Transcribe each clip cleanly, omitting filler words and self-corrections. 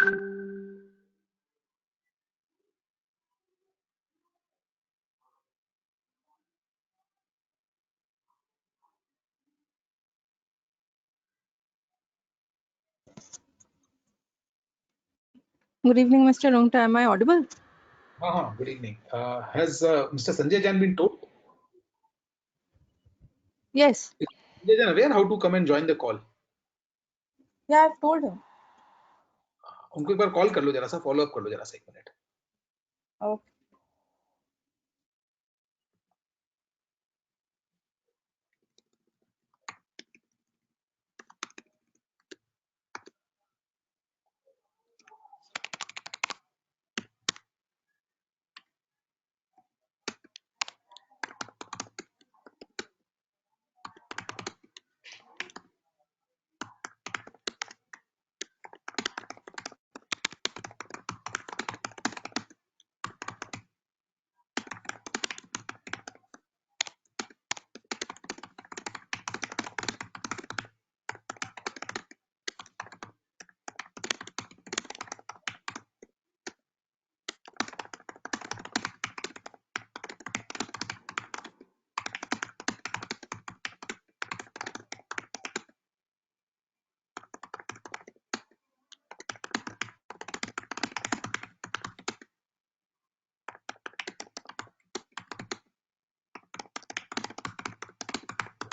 Good evening, Mr. Rungta. Am I audible? Good evening. Has Mr. Sanjay Jan been told? Yes. Is Sanjay Jan aware how to come and join the call? Yeah, I've told him. उनको एक बार call कर लो जरा सा follow up कर लो जरा सा 1 minute. Okay.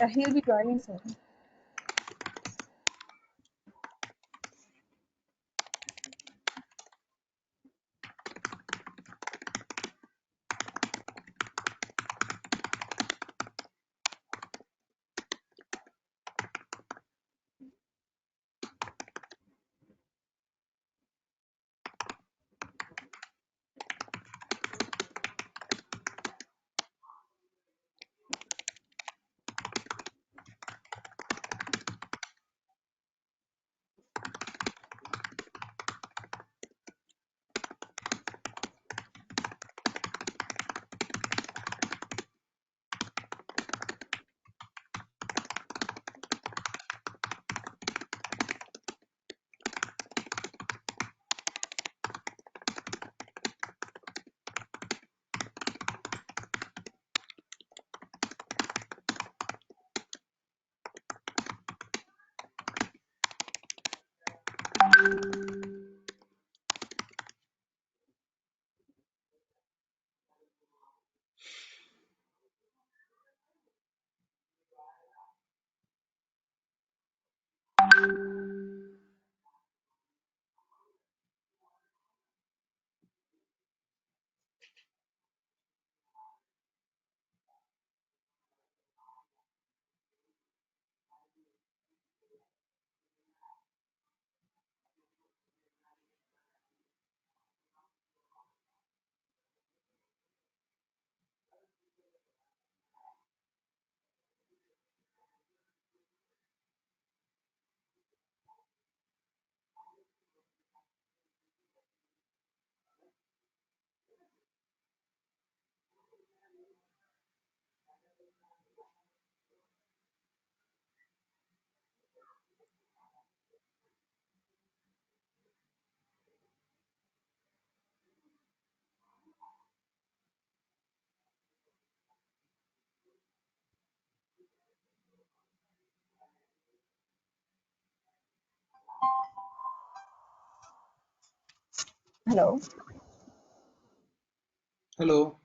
Yeah, he'll be joining soon. Hello. Hello.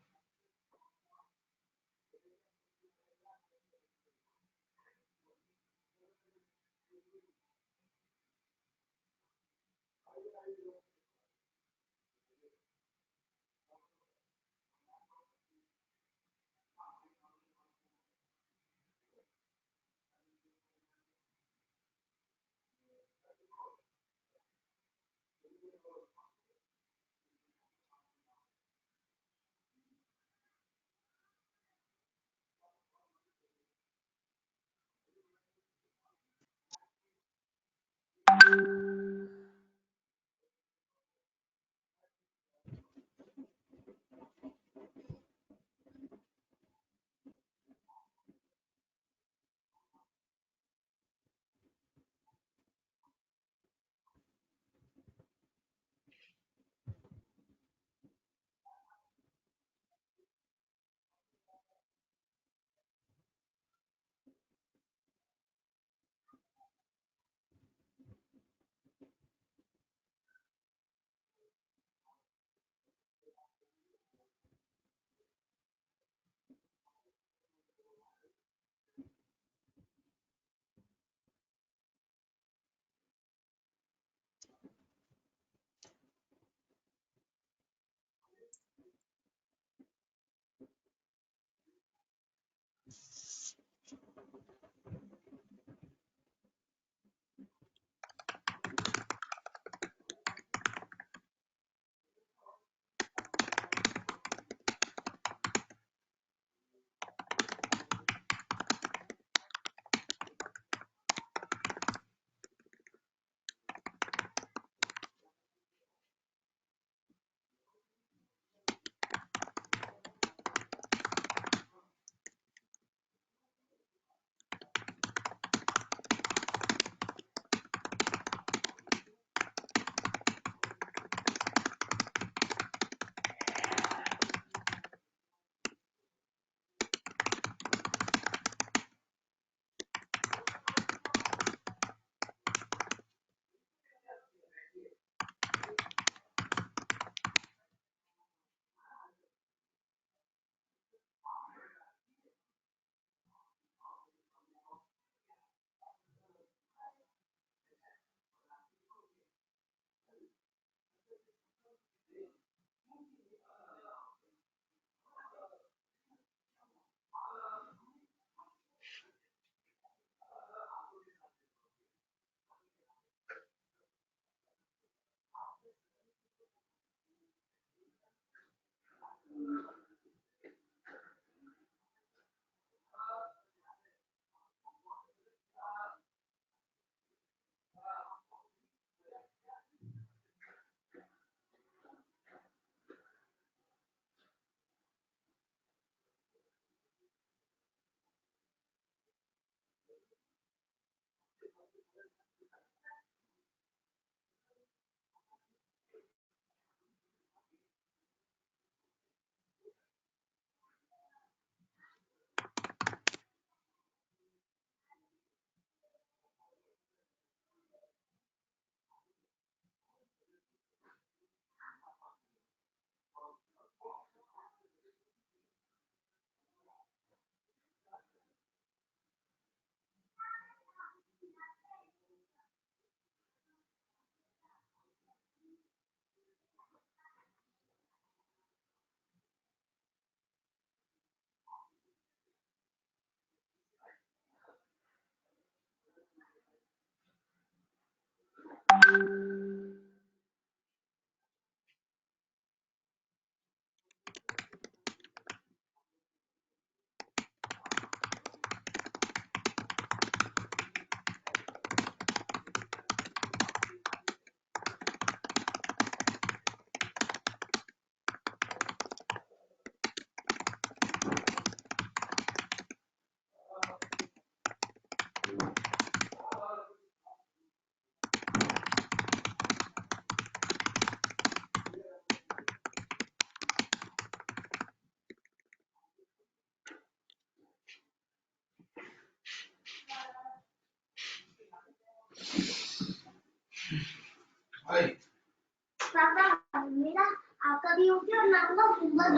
जल्दी उठी और नाम का होमवर्क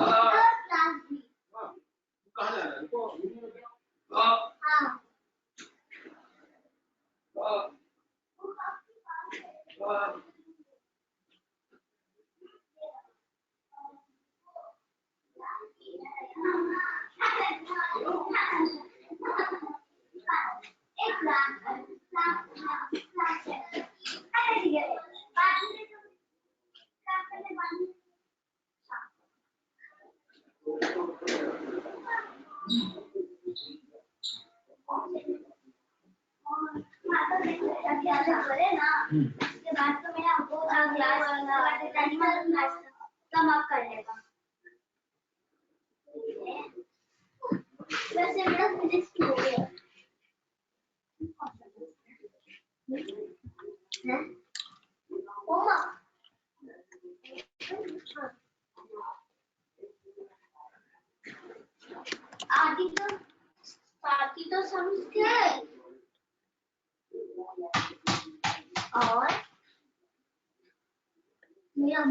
क्लास भी कहाँ जा रहा है हाँ उसके बाद तो मेरा वो क्लास एनिमल कम अप कर लेगा वैसे मेरा फिजिक्स की हो गया है ओमा आदि तो समझ गए और मेरा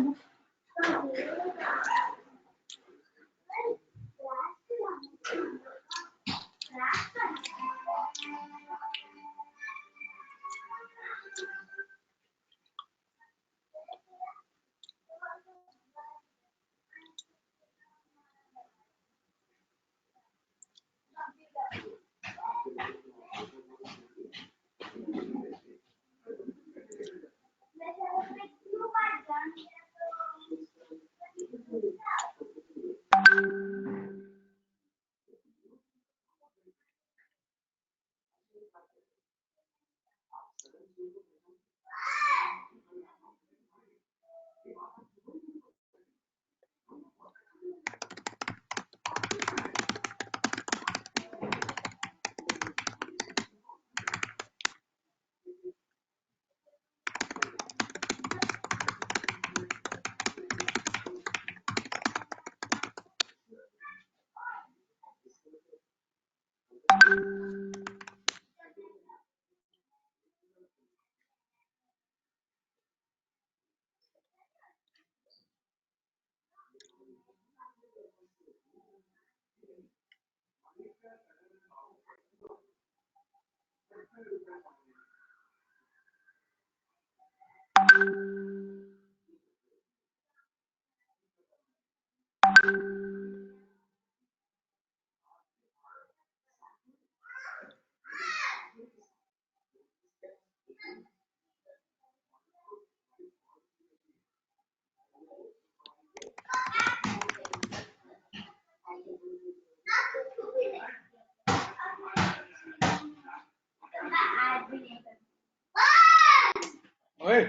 ओए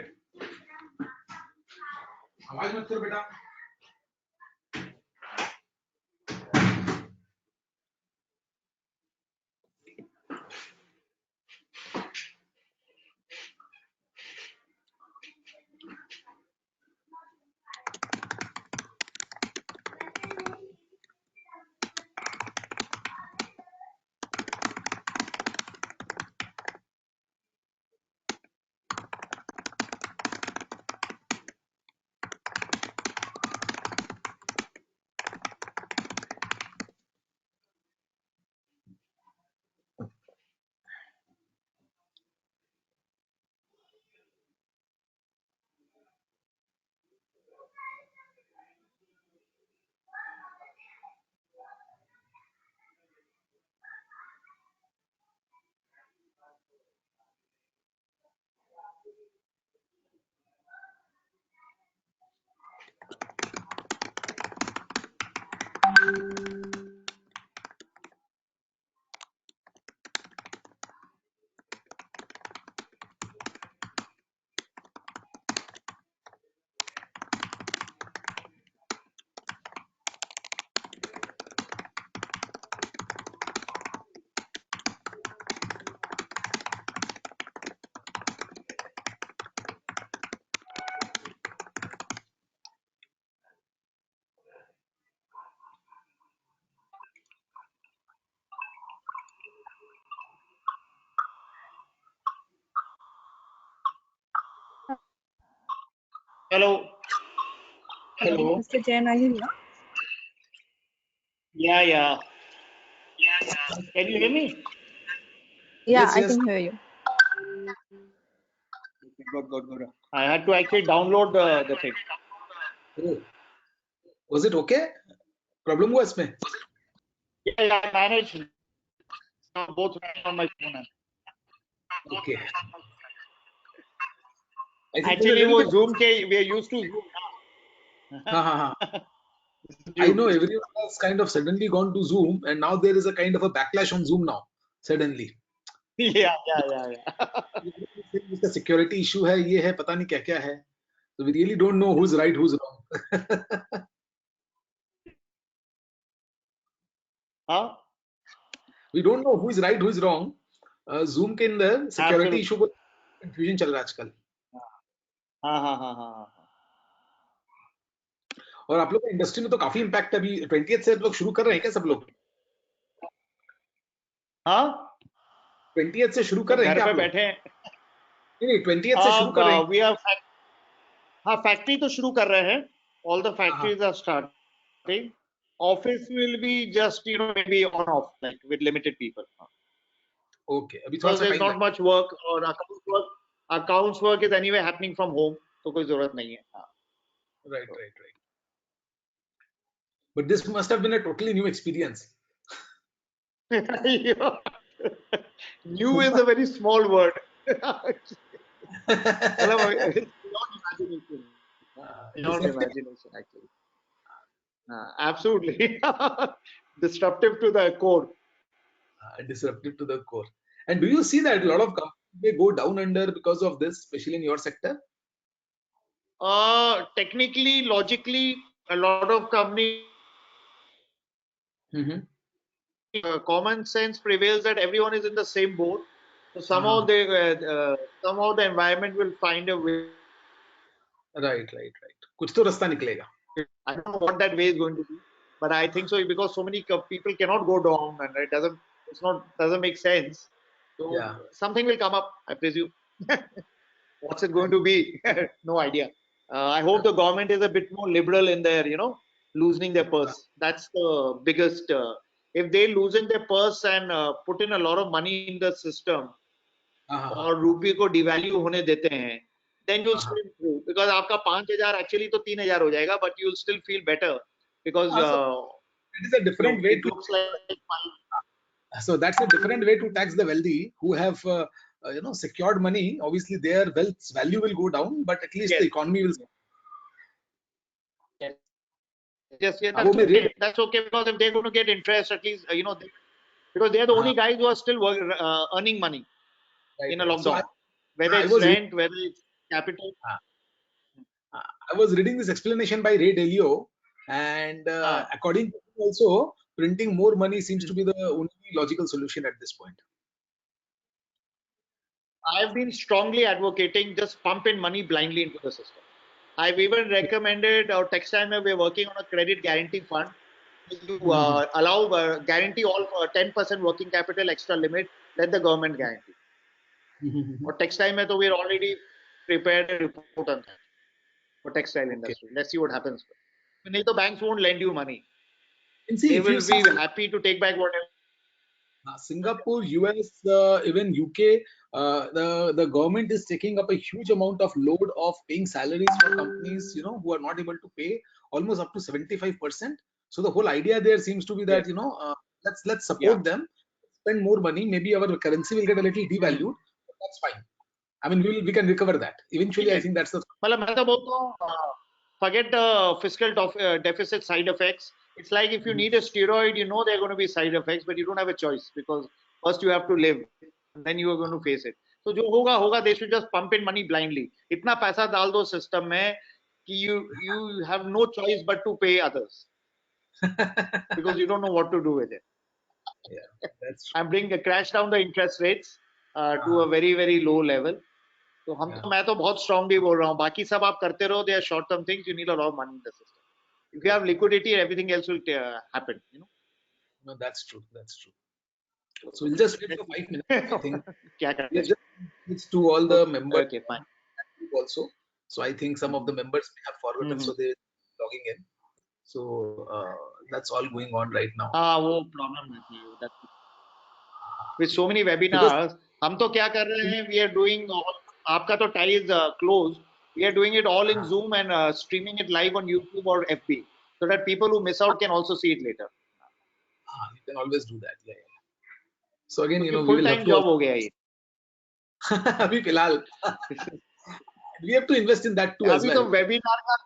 आवाज मत करो बेटा hello Hello. Mr. Jain, are you here? Yeah. Can you hear me? Yeah, Yes, I yes. can hear you. Good. I had to actually download the thing. Oh, was it okay? Problem हुआ इसमें? Yeah, I managed both on my phone. Okay. I think there's a Actually, little वो bit. Zoom के we are used to Zoom. हाँ. I know everyone has kind of suddenly gone to Zoom, and now there is a kind of a backlash on Zoom now. Suddenly. Yeah. इसका security issue है, ये है, पता नहीं क्या क्या है. So we really don't know who's right, who's wrong. Huh? We don't know who is right, who is wrong. Zoom के अंदर security Absolutely. issue को confusion चल रहा है आजकल. हाँ. और आप लोग का इंडस्ट्री में तो काफी इम्पैक्ट है. अभी 20th से लोग शुरू कर रहे हैं क्या सब लोग? हाँ 20th से शुरू कर सब रहे हैं घर क्या पे आप लोग? बैठे हैं. नहीं 20th से शुरू कर रहे हैं. We are हाँ फैक्ट्री तो शुरू कर रहे हैं. All the factories are starting. Office will be just maybe on off like with limited people. Okay, अभी थोड़ा Because सा there's time not much work or accounts work is anyway happening from home, तो कोई जरूरत नहीं है. Right. But this must have been a totally new experience. New is a very small word. It's beyond imagination actually. Absolutely. Disruptive to the core. Disruptive to the core. And do you see that a lot of companies may go down under because of this, especially in your sector? Technically, logically, a lot of companies, common sense prevails that everyone is in the same boat. So somehow somehow the environment will find a way. Right. कुछ तो रास्ता निकलेगा. I don't know what that way is going to be, but I think so because so many people cannot go down, and it doesn't make sense. So Yeah. something will come up, I presume. What's it going to be? No idea. I hope the government is a bit more liberal in their, loosening their purse. That's the biggest. If they loosen their purse and put in a lot of money in the system, और रुपये को devalue होने देते हैं, then you'll still improve because आपका 5,000 actually तो 3,000 हो जाएगा, but you'll still feel better because it is a different way it to. looks like. So that's a different way to tax the wealthy who have secured money. Obviously, their wealth's value will go down, but at least the economy will. Yes, that's okay because if they're going to get interest, at least because they're the only guys who are still earning money in a lockdown, whether it's rent, whether it's capital. I was reading this explanation by Ray Dalio, and according to him also, printing more money seems to be the only logical solution at this point. I've been strongly advocating just pump in money blindly into the system. I've even recommended, our Textile, we're working on a credit guarantee fund to allow guarantee all for 10% working capital extra limit, let the government guarantee. For Textile, we're already prepared a report on that for textile industry. Let's see what happens. The banks won't lend you money. They will be happy to take back whatever. Singapore, US, even UK, the government is taking up a huge amount of load of paying salaries for companies, who are not able to pay, almost up to 75%. So the whole idea there seems to be that, let's support them, spend more money. Maybe our currency will get a little devalued, but that's fine. I mean, we can recover that. Eventually, I think that's the. Forget the fiscal deficit side effects. It's like if you need a steroid, there are going to be side effects, but you don't have a choice because first you have to live, and then you are going to face it. So जो होगा, they should just pump in money blindly. इतना पैसा डाल दो system में कि you have no choice but to pay others because you don't know what to do with it. Yeah, that's true. And crash down the interest rates to a very very low level. तो मैं तो बहुत strongly बोल रहा हूँ. बाकी सब आप करते रहो. They are short term things. You need a lot of money in the system. If you have liquidity, everything else will happen. No, that's true. So we'll just wait for 5 minutes. I think it's to all the members. Okay, fine. Also, so I think some of the members may have forgotten, so they log logging in. So that's all going on right now. हाँ वो problem रहती है that with so many Because webinars. हम तो क्या कर रहे हैं, we are doing आपका तो tie is closed, we are doing it all in Zoom and streaming it live on YouTube or FB so that people who miss out can also see it later. you can always do that. Yeah, yeah. So again, you know, we full will have time to job हो गया ये. अभी फिलहाल we have to invest in that too as अभी well. तो webinar का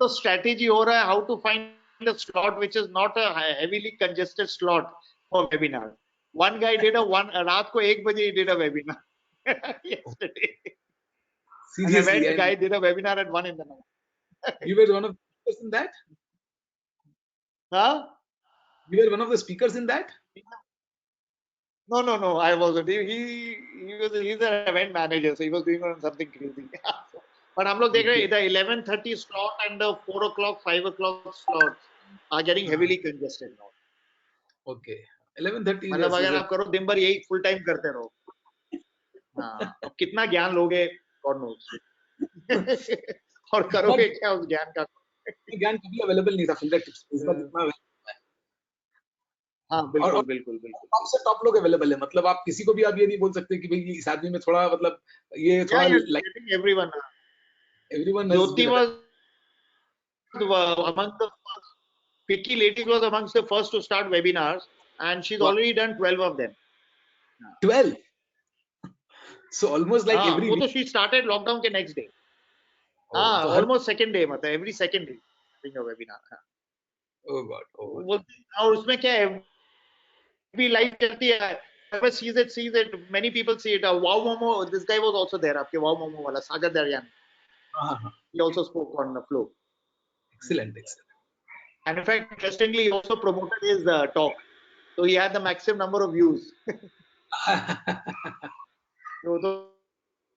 तो strategy हो रहा है how to find a slot which is not a heavily congested slot for webinar. One guy did रात को 1 बजे he did a webinar yesterday. An Seriously, event and guy did a webinar at 1 in the night. you were one of the speakers in that? Huh? You were one of the speakers in that? No, I wasn't. He's an event manager, so he was doing something crazy. But हम लोग देख रहे हैं the 11:30 slot and the 4 o'clock, 5 o'clock slots are getting heavily congested now. Okay. 11:30. मतलब yes, अगर is आप करो दिन भर यही फुल टाइम करते रहो, हाँ, अब कितना ज्ञान लोगे God knows. और करोगे क्या उस ज्ञान का? ये ज्ञान कभी अवेलेबल नहीं था फिंगरटिप्स पे, इस बार कितना हाँ बिल्कुल. टॉप से टॉप लोग अवेलेबल है, मतलब आप किसी को भी आप ये नहीं बोल सकते कि भाई इस आदमी में थोड़ा मतलब ये थोड़ा Like everyone. everyone Jyoti was among the first. Picky Ladies was amongst the first to start webinars, and she's already done 12 of them. 12. So almost like every वो week. तो she started lockdown के next day. तो almost second day, मतलब every second day doing a webinar. Oh God. वो और उसमें क्या है, भी लाइव करती है. Whoever sees it. Many people see it. Wow Momo, this guy was also there. आपके Wow Momo वाला Sagar Daryan. He also spoke on the floor. Excellent. And in fact, interestingly, he also promoted his talk. So he had the maximum number of views. तो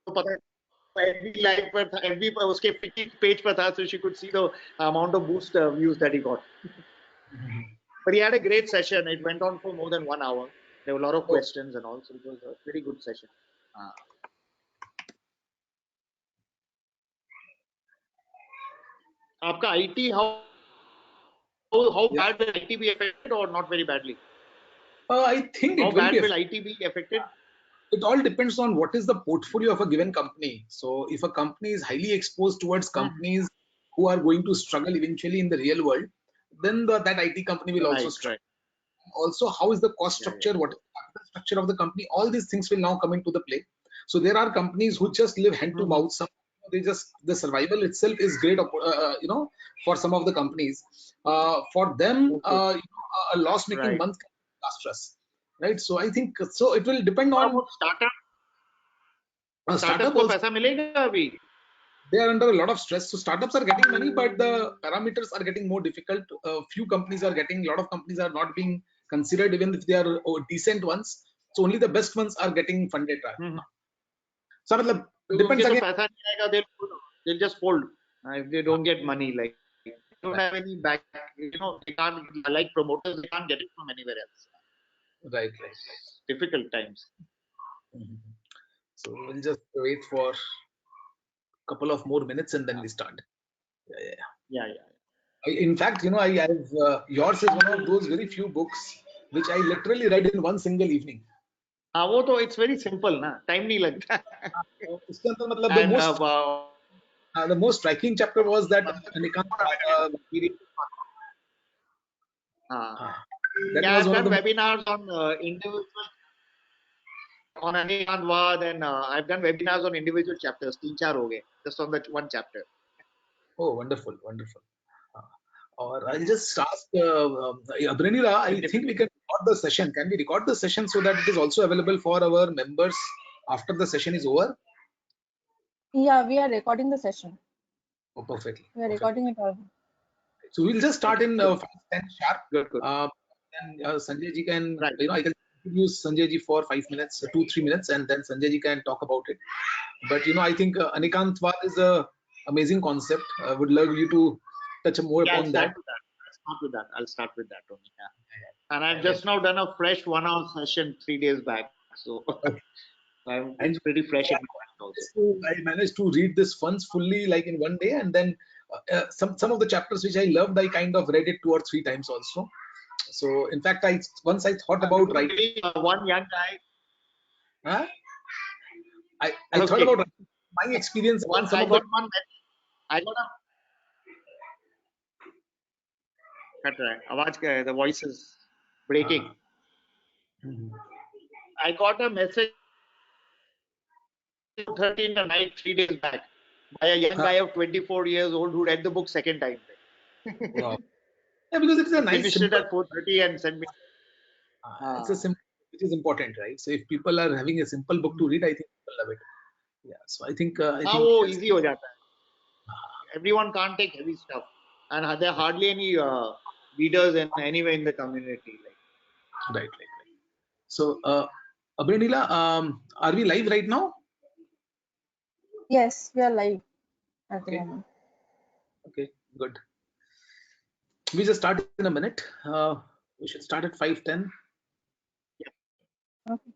पता है, every live पर था, every उसके page पर था, so she could see the amount of boost views that he got. But he had a great session. It went on for more than 1 hour. There were a lot of questions and all, so it was a very good session. आपका IT, how bad will IT be affected or not very badly? I think how it will bad be will IT be affected? It all depends on what is the portfolio of a given company. So if a company is highly exposed towards companies who are going to struggle eventually in the real world, then that IT company will also struggle. Also, how is the cost structure, what is the capital structure of the company? All these things will now come into the play. So there are companies who just live hand to mouth. Some the survival itself is great, for some of the companies. For them, a loss-making month can be disastrous, right? So I think it will depend on startup को पैसा मिलेगा अभी. They are under a lot of stress. So startups are getting money, but the parameters are getting more difficult. Few companies are getting, a lot of companies are not being considered, even if they are decent ones. So only the best ones are getting funded right now. So depends again. They'll just fold if they don't get money. Like they don't have any back. They can't, like promoters, they can't get it from anywhere else. Right. Difficult times. So we'll just wait for couple of more minutes and then we start. Yeah. In fact, I have yours is one of those very few books which I literally read in one single evening. वो तो it's very simple ना, time नहीं लगता. उसके अंदर मतलब the most striking chapter was that Anikant. I've done webinars on individual on Anikant Vad, and I've done webinars on individual chapters. 3-4 हो गए just on that one chapter. Oh, wonderful. Or I'll just ask Abhiranira, I think we can record the session. Can we record the session so that it is also available for our members after the session is over? Yeah, we are recording the session. Oh, perfectly. We are recording it all. So we'll just start in 5-10 sharp. Good. Then Sanjay ji can, I can introduce Sanjay ji for 5 minutes, 2-3 minutes, and then Sanjay ji can talk about it. But I think Anikant Vad is a amazing concept. I would love you to touch more upon that. I'll start with that only. And I've just now done a fresh 1-hour session 3 days back. So I'm pretty fresh in my mind also. So I managed to read this once fully, like in one day, and then some of the chapters which I loved, I kind of read it 2 or 3 times also. So in fact, once I thought about writing. One young guy. Huh? I thought about my experience. Once I got one. I got a. The voice is breaking. I got a message 13 at night 3 days back by a young guy of 24 years old who read the book second time. Wow. Yeah, because it's a nice. Finished it at 4:30 and sent me. It's a simple, which is important, right? So if people are having a simple book to read, I think people love it. Yeah. So I think. Easy ho jata hai. Everyone can't take heavy stuff, and there are hardly any readers anywhere in the community. Right. So, Abhinila, are we live right now? Yes, we are live at the moment. Okay, good. We just start in a minute. We should start at 5:10. Yeah. Okay.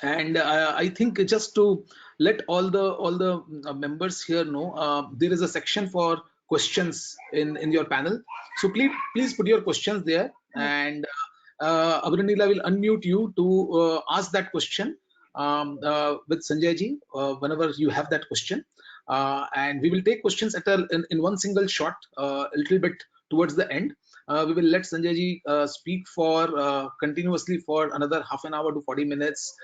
And I think just to let all the members here know, there is a section for questions in your panel. So please put your questions there, and Abhinila will unmute you to ask that question with Sanjay ji whenever you have that question, and we will take questions in one single shot, a little bit towards the end. We will let Sanjay ji speak for continuously for another half an hour to 40 minutes,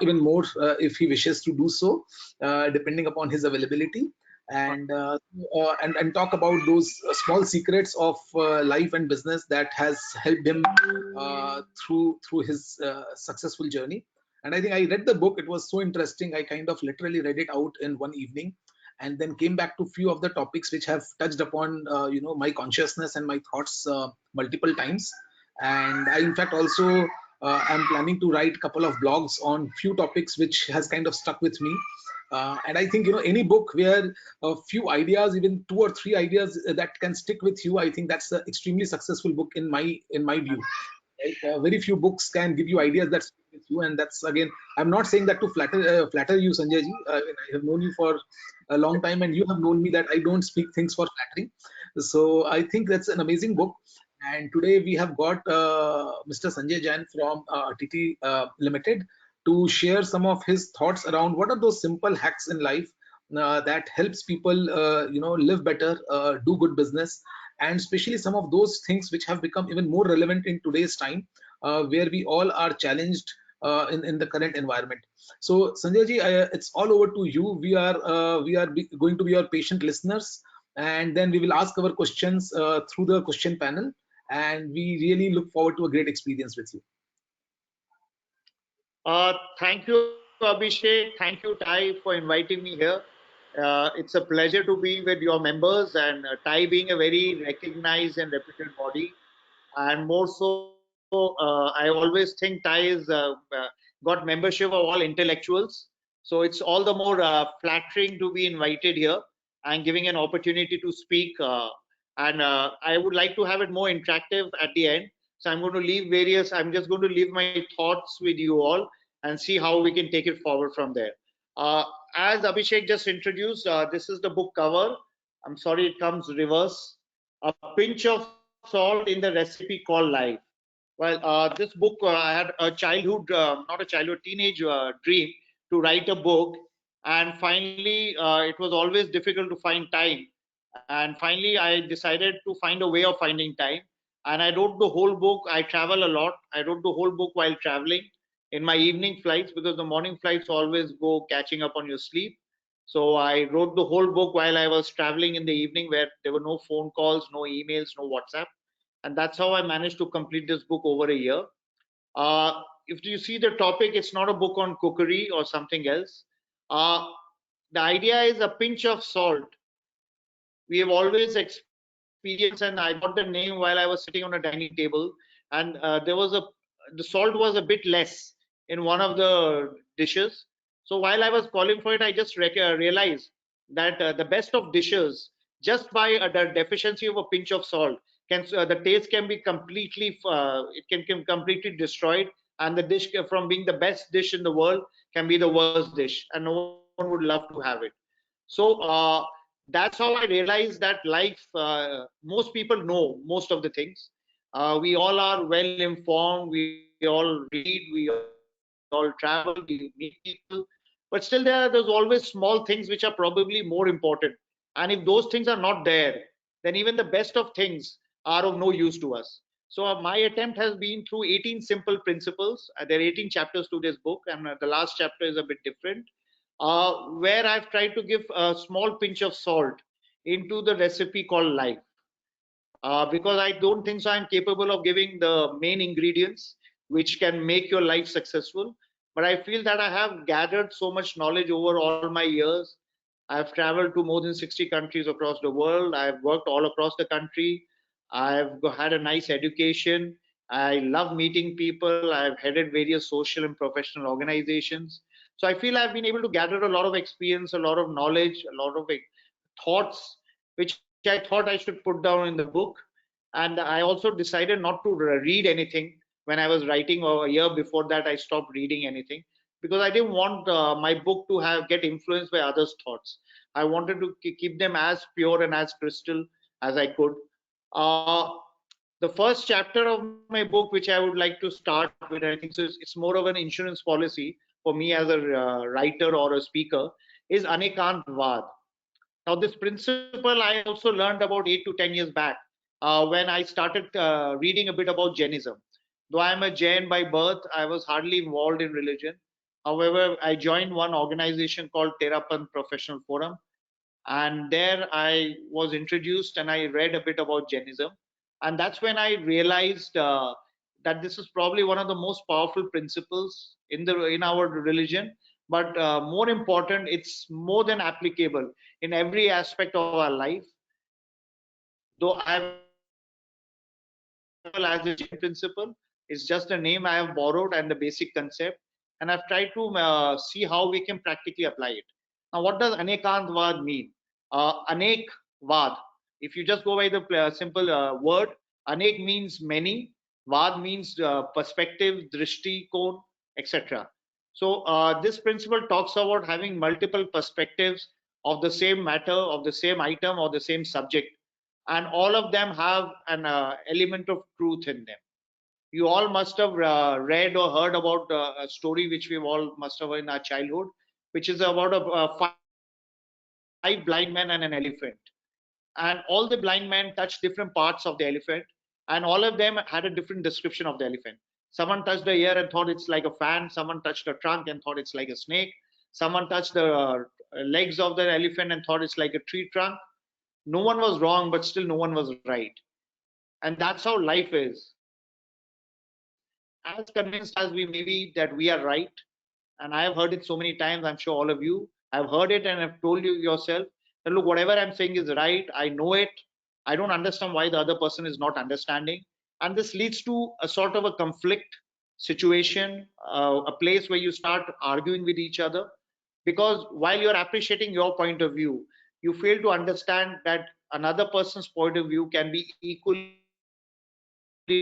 even more if he wishes to do so, depending upon his availability, and talk about those small secrets of life and business that has helped him through his successful journey. And I think I read the book. It was so interesting. I kind of literally read it out in one evening, and then came back to few of the topics which have touched upon my consciousness and my thoughts multiple times. And I in fact also am planning to write a couple of blogs on few topics which has kind of stuck with me. And I think any book where a few ideas, even 2 or 3 ideas that can stick with you, I think that's an extremely successful book in my view. Right? Very few books can give you ideas that stick with you, and that's, again, I'm not saying that to flatter you, Sanjay ji. I have known you for a long time, and you have known me that I don't speak things for flattery. So I think that's an amazing book. And today we have got Mr. Sanjay Jain from TT Limited to share some of his thoughts around what are those simple hacks in life that helps people live better, do good business, and especially some of those things which have become even more relevant in today's time, where we all are challenged in the current environment. So Sanjay ji, it's all over to you. We are going to be your patient listeners, and then we will ask our questions through the question panel, and we really look forward to a great experience with you. Thank you, Abhishek. Thank you, Tai, for inviting me here. It's a pleasure to be with your members, and Tai being a very recognized and reputed body, and more so, I always think Tai is got membership of all intellectuals. So it's all the more flattering to be invited here and giving an opportunity to speak. And I would like to have it more interactive at the end. So I'm just going to leave my thoughts with you all and see how we can take it forward from there. As Abhishek just introduced, this is the book cover. I'm sorry, it comes reverse. A pinch of salt in the recipe called life. Well, this book, I had a teenage dream to write a book. And finally, it was always difficult to find time. And finally, I decided to find a way of finding time. And I wrote the whole book. I travel a lot. I wrote the whole book while traveling in my evening flights, because the morning flights always go catching up on your sleep. So I wrote the whole book while I was traveling in the evening, where there were no phone calls, no emails, no WhatsApp. And that's how I managed to complete this book over a year. If you see the topic, it's not a book on cookery or something else. The idea is a pinch of salt. We have always experienced, and I got the name while I was sitting on a dining table, and the salt was a bit less in one of the dishes. So while I was calling for it, I just realized that the best of dishes, just by the deficiency of a pinch of salt, the taste can be completely completely destroyed, and the dish from being the best dish in the world can be the worst dish, and no one would love to have it. So that's how I realized that life, most people know most of the things. We all are well informed, we all read, we all travel, we meet people, but still there's always small things which are probably more important. And if those things are not there, then even the best of things are of no use to us. So my attempt has been through 18 simple principles. There are 18 chapters to this book, and the last chapter is a bit different, where I've tried to give a small pinch of salt into the recipe called life. Because I don't think so I'm capable of giving the main ingredients which can make your life successful. But I feel that I have gathered so much knowledge over all my years. I've traveled to more than 60 countries across the world. I've worked all across the country. I've had a nice education. I love meeting people. I've headed various social and professional organizations. So I feel I've been able to gather a lot of experience, a lot of knowledge, a lot of thoughts, which I thought I should put down in the book. And I also decided not to read anything when I was writing, or a year before that, I stopped reading anything because I didn't want my book to get influenced by others' thoughts. I wanted to keep them as pure and as crystal as I could. The first chapter of my book, which I would like to start with, I think so it's more of an insurance policy for me as a writer or a speaker, is Anekant Vad. Now, this principle I also learned about 8 to 10 years back when I started reading a bit about Jainism. Though I am a Jain by birth, I was hardly involved in religion. However, I joined one organization called Therapant Professional Forum, and there I was introduced and I read a bit about Jainism. And that's when I realized that this is probably one of the most powerful principles in our religion. But more important, it's more than applicable in every aspect of our life. Though I as a Jain principle, it's just a name I have borrowed and the basic concept, and I've tried to see how we can practically apply it. Now, what does Anekant Vad mean? Anek Vad. If you just go by the simple word, Anek means many, Vad means perspective, drishti, kon, etc. So this principle talks about having multiple perspectives of the same matter, of the same item, or the same subject, and all of them have an element of truth in them. You all must have read or heard about a story which we all must have in our childhood, which is about five blind men and an elephant. And all the blind men touched different parts of the elephant, and all of them had a different description of the elephant. Someone touched the ear and thought it's like a fan. Someone touched the trunk and thought it's like a snake. Someone touched the legs of the elephant and thought it's like a tree trunk. No one was wrong, but still no one was right. And that's how life is. As convinced as we may be that we are right, and I have heard it so many times, I'm sure all of you have heard it and have told you yourself that, look, whatever I'm saying is right, I know it, I don't understand why the other person is not understanding. And this leads to a sort of a conflict situation, a place where you start arguing with each other, because while you're appreciating your point of view, you fail to understand that another person's point of view can be equally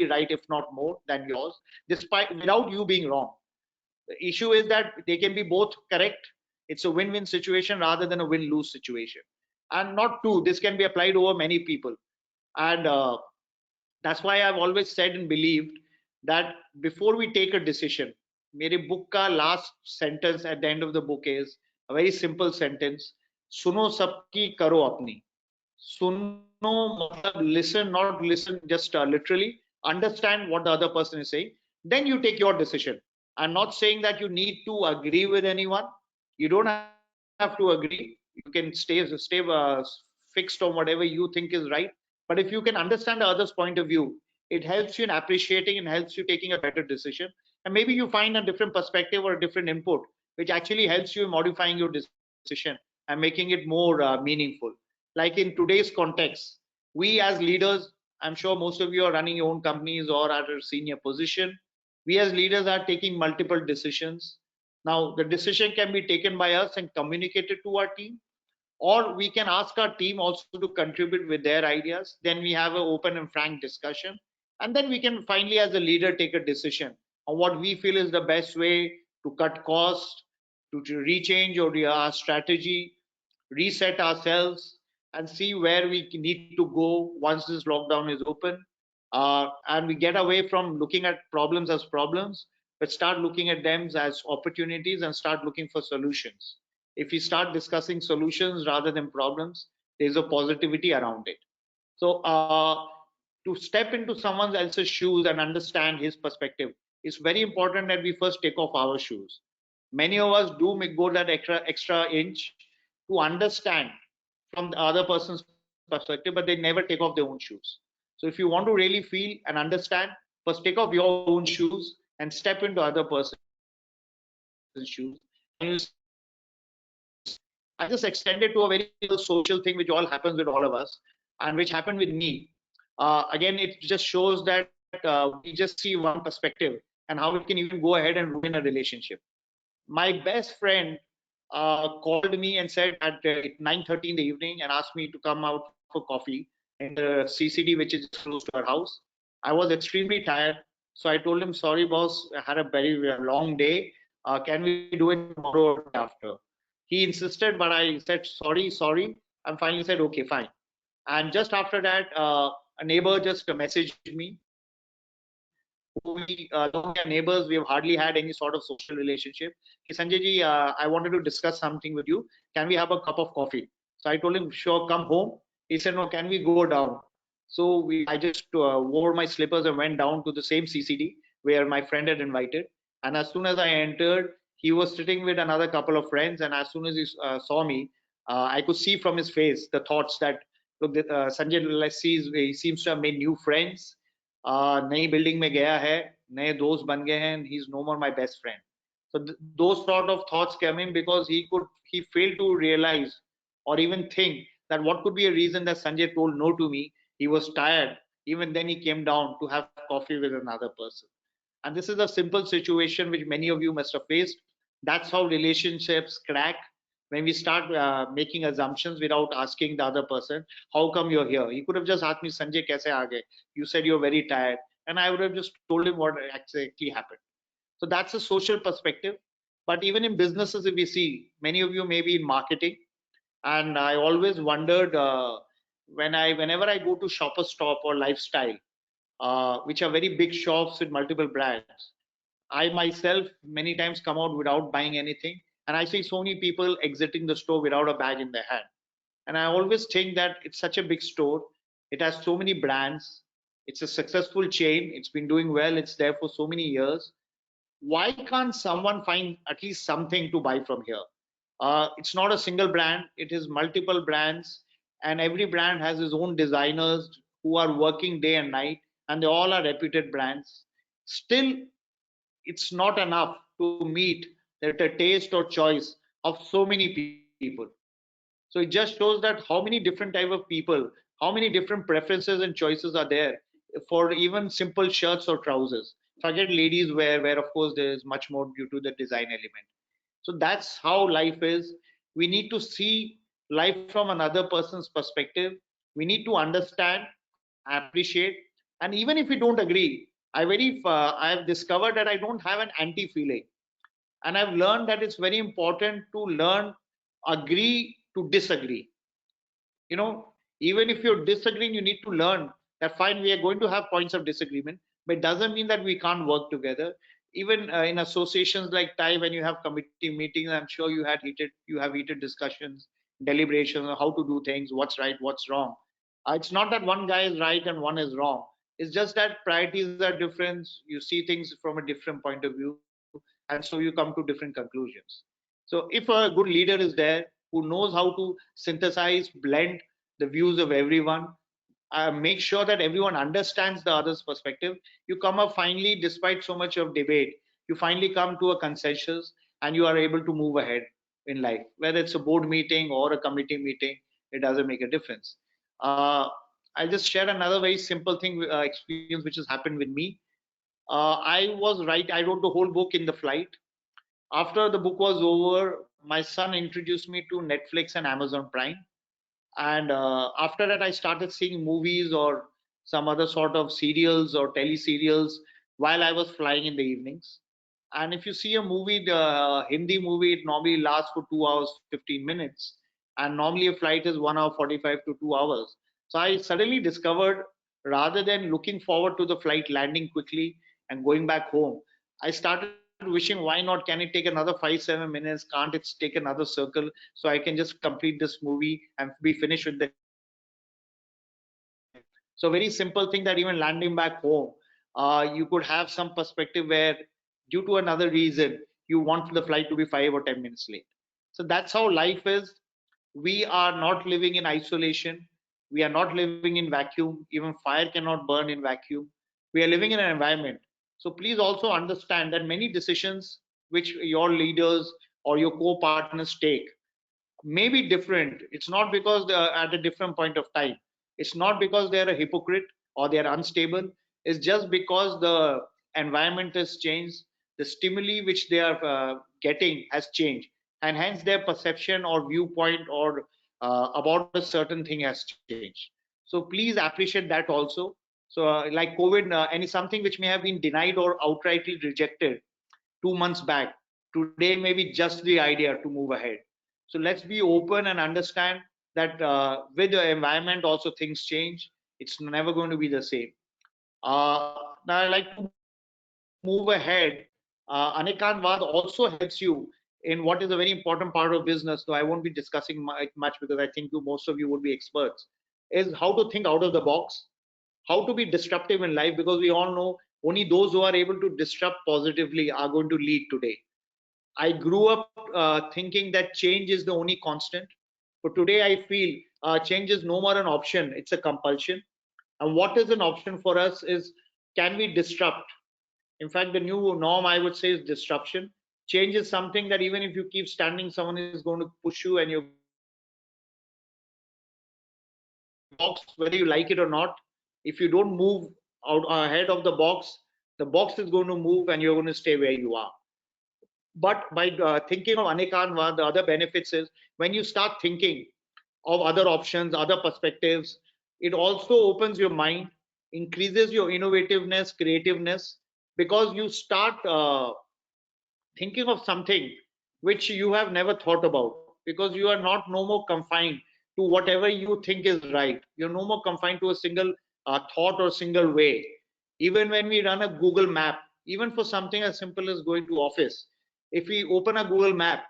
right, if not more, than yours, despite without you being wrong. The issue is that they can be both correct. It's a win-win situation rather than a win-lose situation. And not two, this can be applied over many people. And that's why I've always said and believed that before we take a decision, मेरे book का last sentence at the end of the book is a very simple sentence: सुनो सबकी करो अपनी. Suno, listen, not listen just literally. Understand what the other person is saying. Then you take your decision. I'm not saying that you need to agree with anyone. You don't have to agree. You can stay fixed on whatever you think is right. But if you can understand the other's point of view, it helps you in appreciating and helps you taking a better decision. And maybe you find a different perspective or a different input, which actually helps you in modifying your decision and making it more meaningful. Like in today's context, we as leaders, I'm sure most of you are running your own companies or at a senior position. We as leaders are taking multiple decisions. Now, the decision can be taken by us and communicated to our team, or we can ask our team also to contribute with their ideas. Then we have an open and frank discussion. And then we can finally, as a leader, take a decision on what we feel is the best way to cut costs, to rechange our strategy, reset ourselves, and see where we need to go once this lockdown is open. And we get away from looking at problems as problems, but start looking at them as opportunities and start looking for solutions. If we start discussing solutions rather than problems, there's a positivity around it. So to step into someone else's shoes and understand his perspective, it's very important that we first take off our shoes. Many of us do go that extra inch to understand from the other person's perspective, but they never take off their own shoes. So if you want to really feel and understand, first take off your own shoes and step into other person's shoes. I just extended to a very social thing which all happens with all of us and which happened with me. Again, it just shows that we just see one perspective and how it can even go ahead and ruin a relationship. My best friend called me and said at 9:30 in the evening and asked me to come out for coffee in the CCD, which is close to our house. I was extremely tired, so I told him, "Sorry, boss, I had a very long day. Can we do it tomorrow or after?" He insisted, but I said, sorry. And finally said, okay, fine. And just after that, a neighbor just messaged me. We are neighbors, we have hardly had any sort of social relationship. Hey, Sanjay ji, I wanted to discuss something with you. Can we have a cup of coffee? So I told him, sure, come home. He said, no, can we go down? So I just wore my slippers and went down to the same CCD where my friend had invited. And as soon as I entered, he was sitting with another couple of friends. And as soon as he saw me, I could see from his face the thoughts that, look, Sanjay, let's see, he seems to have made new friends. नई building में गया है, नए दोस्त बन गए हैं, he is no more my best friend. So those sort of thoughts came in because he failed to realize or even think that what could be a reason that Sanjay told no to me. He was tired. Even then he came down to have coffee with another person. And this is a simple situation which many of you must have faced. That's how relationships crack, when we start making assumptions without asking the other person, how come you're here? He could have just asked me, Sanjay, kaise aa gaye? You said you're very tired. And I would have just told him what exactly happened. So that's a social perspective. But even in businesses, if we see, many of you may be in marketing. And I always wondered whenever I go to Shoppers Stop or Lifestyle, which are very big shops with multiple brands, I myself many times come out without buying anything. And I see so many people exiting the store without a bag in their hand. And I always think that it's such a big store. It has so many brands. It's a successful chain. It's been doing well. It's there for so many years. Why can't someone find at least something to buy from here? It's not a single brand. It is multiple brands. And every brand has its own designers who are working day and night. And they all are reputed brands. Still, it's not enough to meet the taste or choice of so many people. So it just shows that how many different type of people, how many different preferences and choices are there for even simple shirts or trousers. Forget ladies wear, where of course there is much more due to the design element. So that's how life is. We need to see life from another person's perspective. We need to understand, appreciate, and even if we don't agree, I've discovered that I don't have an anti feeling, and I've learned that it's very important to learn agree to disagree. You know, even if you're disagreeing, you need to learn that fine, we are going to have points of disagreement, but it doesn't mean that we can't work together. Even in associations like TIE, when you have committee meetings, I'm sure you have heated discussions, deliberations on how to do things, what's right, what's wrong. It's not that one guy is right and one is wrong. It's just that priorities are different. You see things from a different point of view, and so you come to different conclusions. So if a good leader is there who knows how to synthesize, blend the views of everyone, make sure that everyone understands the other's perspective, you come up finally, despite so much of debate, you finally come to a consensus and you are able to move ahead in life. Whether it's a board meeting or a committee meeting, it doesn't make a difference. I'll just share another very simple thing, experience which has happened with me. I wrote the whole book in the flight. After the book was over, my son introduced me to Netflix and Amazon Prime. And after that, I started seeing movies or some other sort of serials or tele-serials while I was flying in the evenings. And if you see a movie, the Hindi movie, it normally lasts for 2 hours, 15 minutes. and normally a flight is 1 hour 45 to 2 hours. So I suddenly discovered, rather than looking forward to the flight landing quickly and going back home, I started wishing, why not? Can it take another 5-7 minutes? Can't it take another circle so I can just complete this movie and be finished with the. So very simple thing, that even landing back home, you could have some perspective where due to another reason you want the flight to be 5 or 10 minutes late. So that's how life is. We are not living in isolation. We are not living in vacuum. Even fire cannot burn in vacuum. We are living in an environment. So please also understand that many decisions which your leaders or your co-partners take may be different. It's not because they are at a different point of time. It's not because they are a hypocrite or they are unstable. It's just because the environment has changed, the stimuli which they are getting has changed, and hence their perception or viewpoint or about a certain thing has changed. So please appreciate that also. So like COVID, any something which may have been denied or outrightly rejected 2 months back, today may be just the idea to move ahead. So let's be open and understand that with the environment also things change. It's never going to be the same. Now I like to move ahead. Anikant Vad also helps you in what is a very important part of business, though I won't be discussing much because I think most of you would be experts, is how to think out of the box, how to be disruptive in life, because we all know only those who are able to disrupt positively are going to lead today. I grew up thinking that change is the only constant. But today I feel change is no more an option, it's a compulsion. And what is an option for us is, can we disrupt? In fact, the new norm, I would say, is disruption. Change is something that even if you keep standing, someone is going to push you and you box, whether you like it or not. If you don't move out ahead of the box is going to move and you're going to stay where you are. But by thinking of Anikant, one of the other benefits is when you start thinking of other options, other perspectives, it also opens your mind, increases your innovativeness, creativeness, because you start thinking of something which you have never thought about, because you are not no more confined to whatever you think is right. You're no more confined to a single thought or single way. Even when we run a Google map, even for something as simple as going to office, if we open a Google map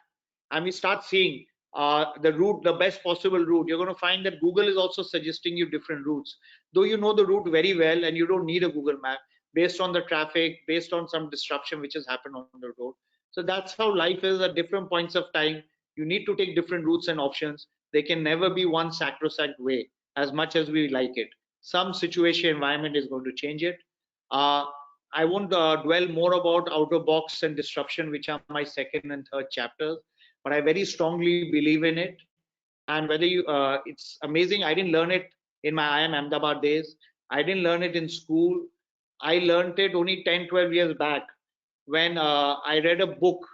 and we start seeing the route, the best possible route, you're going to find that Google is also suggesting you different routes. Though you know the route very well and you don't need a Google map, based on the traffic, based on some disruption which has happened on the road. So that's how life is. At different points of time, you need to take different routes and options. They can never be one sacrosanct way, as much as we like it. Some situation, environment is going to change it. I won't dwell more about out of box and disruption, which are my second and third chapters, but I very strongly believe in it. And whether you, it's amazing. I didn't learn it in my IIM Ahmedabad days. I didn't learn it in school. I learned it only 10, 12 years back when I read a book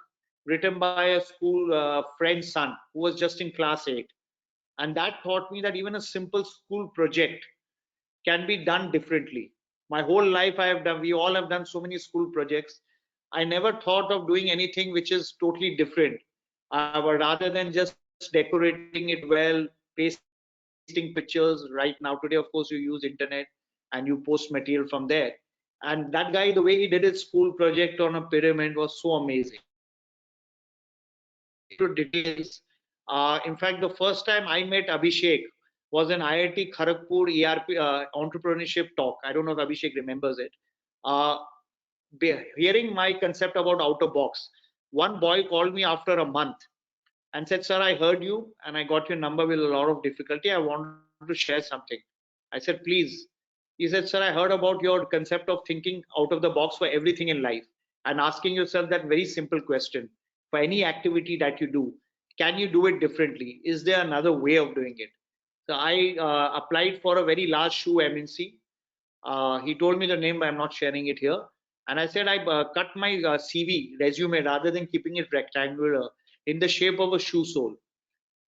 written by a school friend's son who was just in class 8. And that taught me that even a simple school project can be done differently. My whole life I have done, we all have done so many school projects. I never thought of doing anything which is totally different, but rather than just decorating it well, pasting pictures. Right now, today, of course, you use internet and you post material from there. And that guy, the way he did his school project on a pyramid was so amazing. To details. In fact, the first time I met Abhishek was an IIT Kharagpur ERP entrepreneurship talk. I don't know if Abhishek remembers it. Hearing my concept about outer box, one boy called me after a month and said, "Sir, I heard you and I got your number with a lot of difficulty. I want to share something." I said, "Please." He said, "Sir, I heard about your concept of thinking out of the box for everything in life and asking yourself that very simple question. For any activity that you do, can you do it differently? Is there another way of doing it?" So I applied for a very large shoe MNC. He told me the name, but I'm not sharing it here. And I said I cut my CV resume, rather than keeping it rectangular, in the shape of a shoe sole.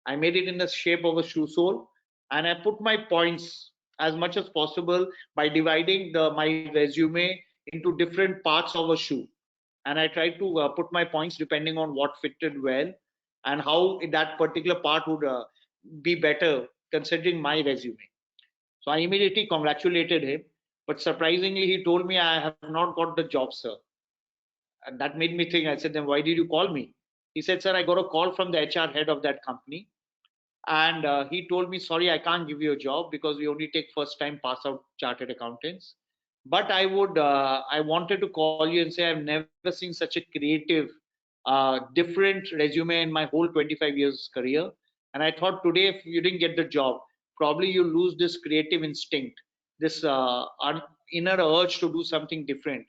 I made it in the shape of a shoe sole, and I put my points as much as possible by dividing my resume into different parts of a shoe. And I tried to put my points depending on what fitted well and how that particular part would be better considering my resume. So I immediately congratulated him. But surprisingly, he told me, I have not got the job, sir. And that made me think. I said, then why did you call me? He said, sir, I got a call from the HR head of that company. And he told me, sorry, I can't give you a job because we only take first time pass out chartered accountants. But I wanted to call you and say, I've never seen such a creative, different resume in my whole 25 years career. And I thought today, if you didn't get the job, probably you lose this creative instinct, this inner urge to do something different.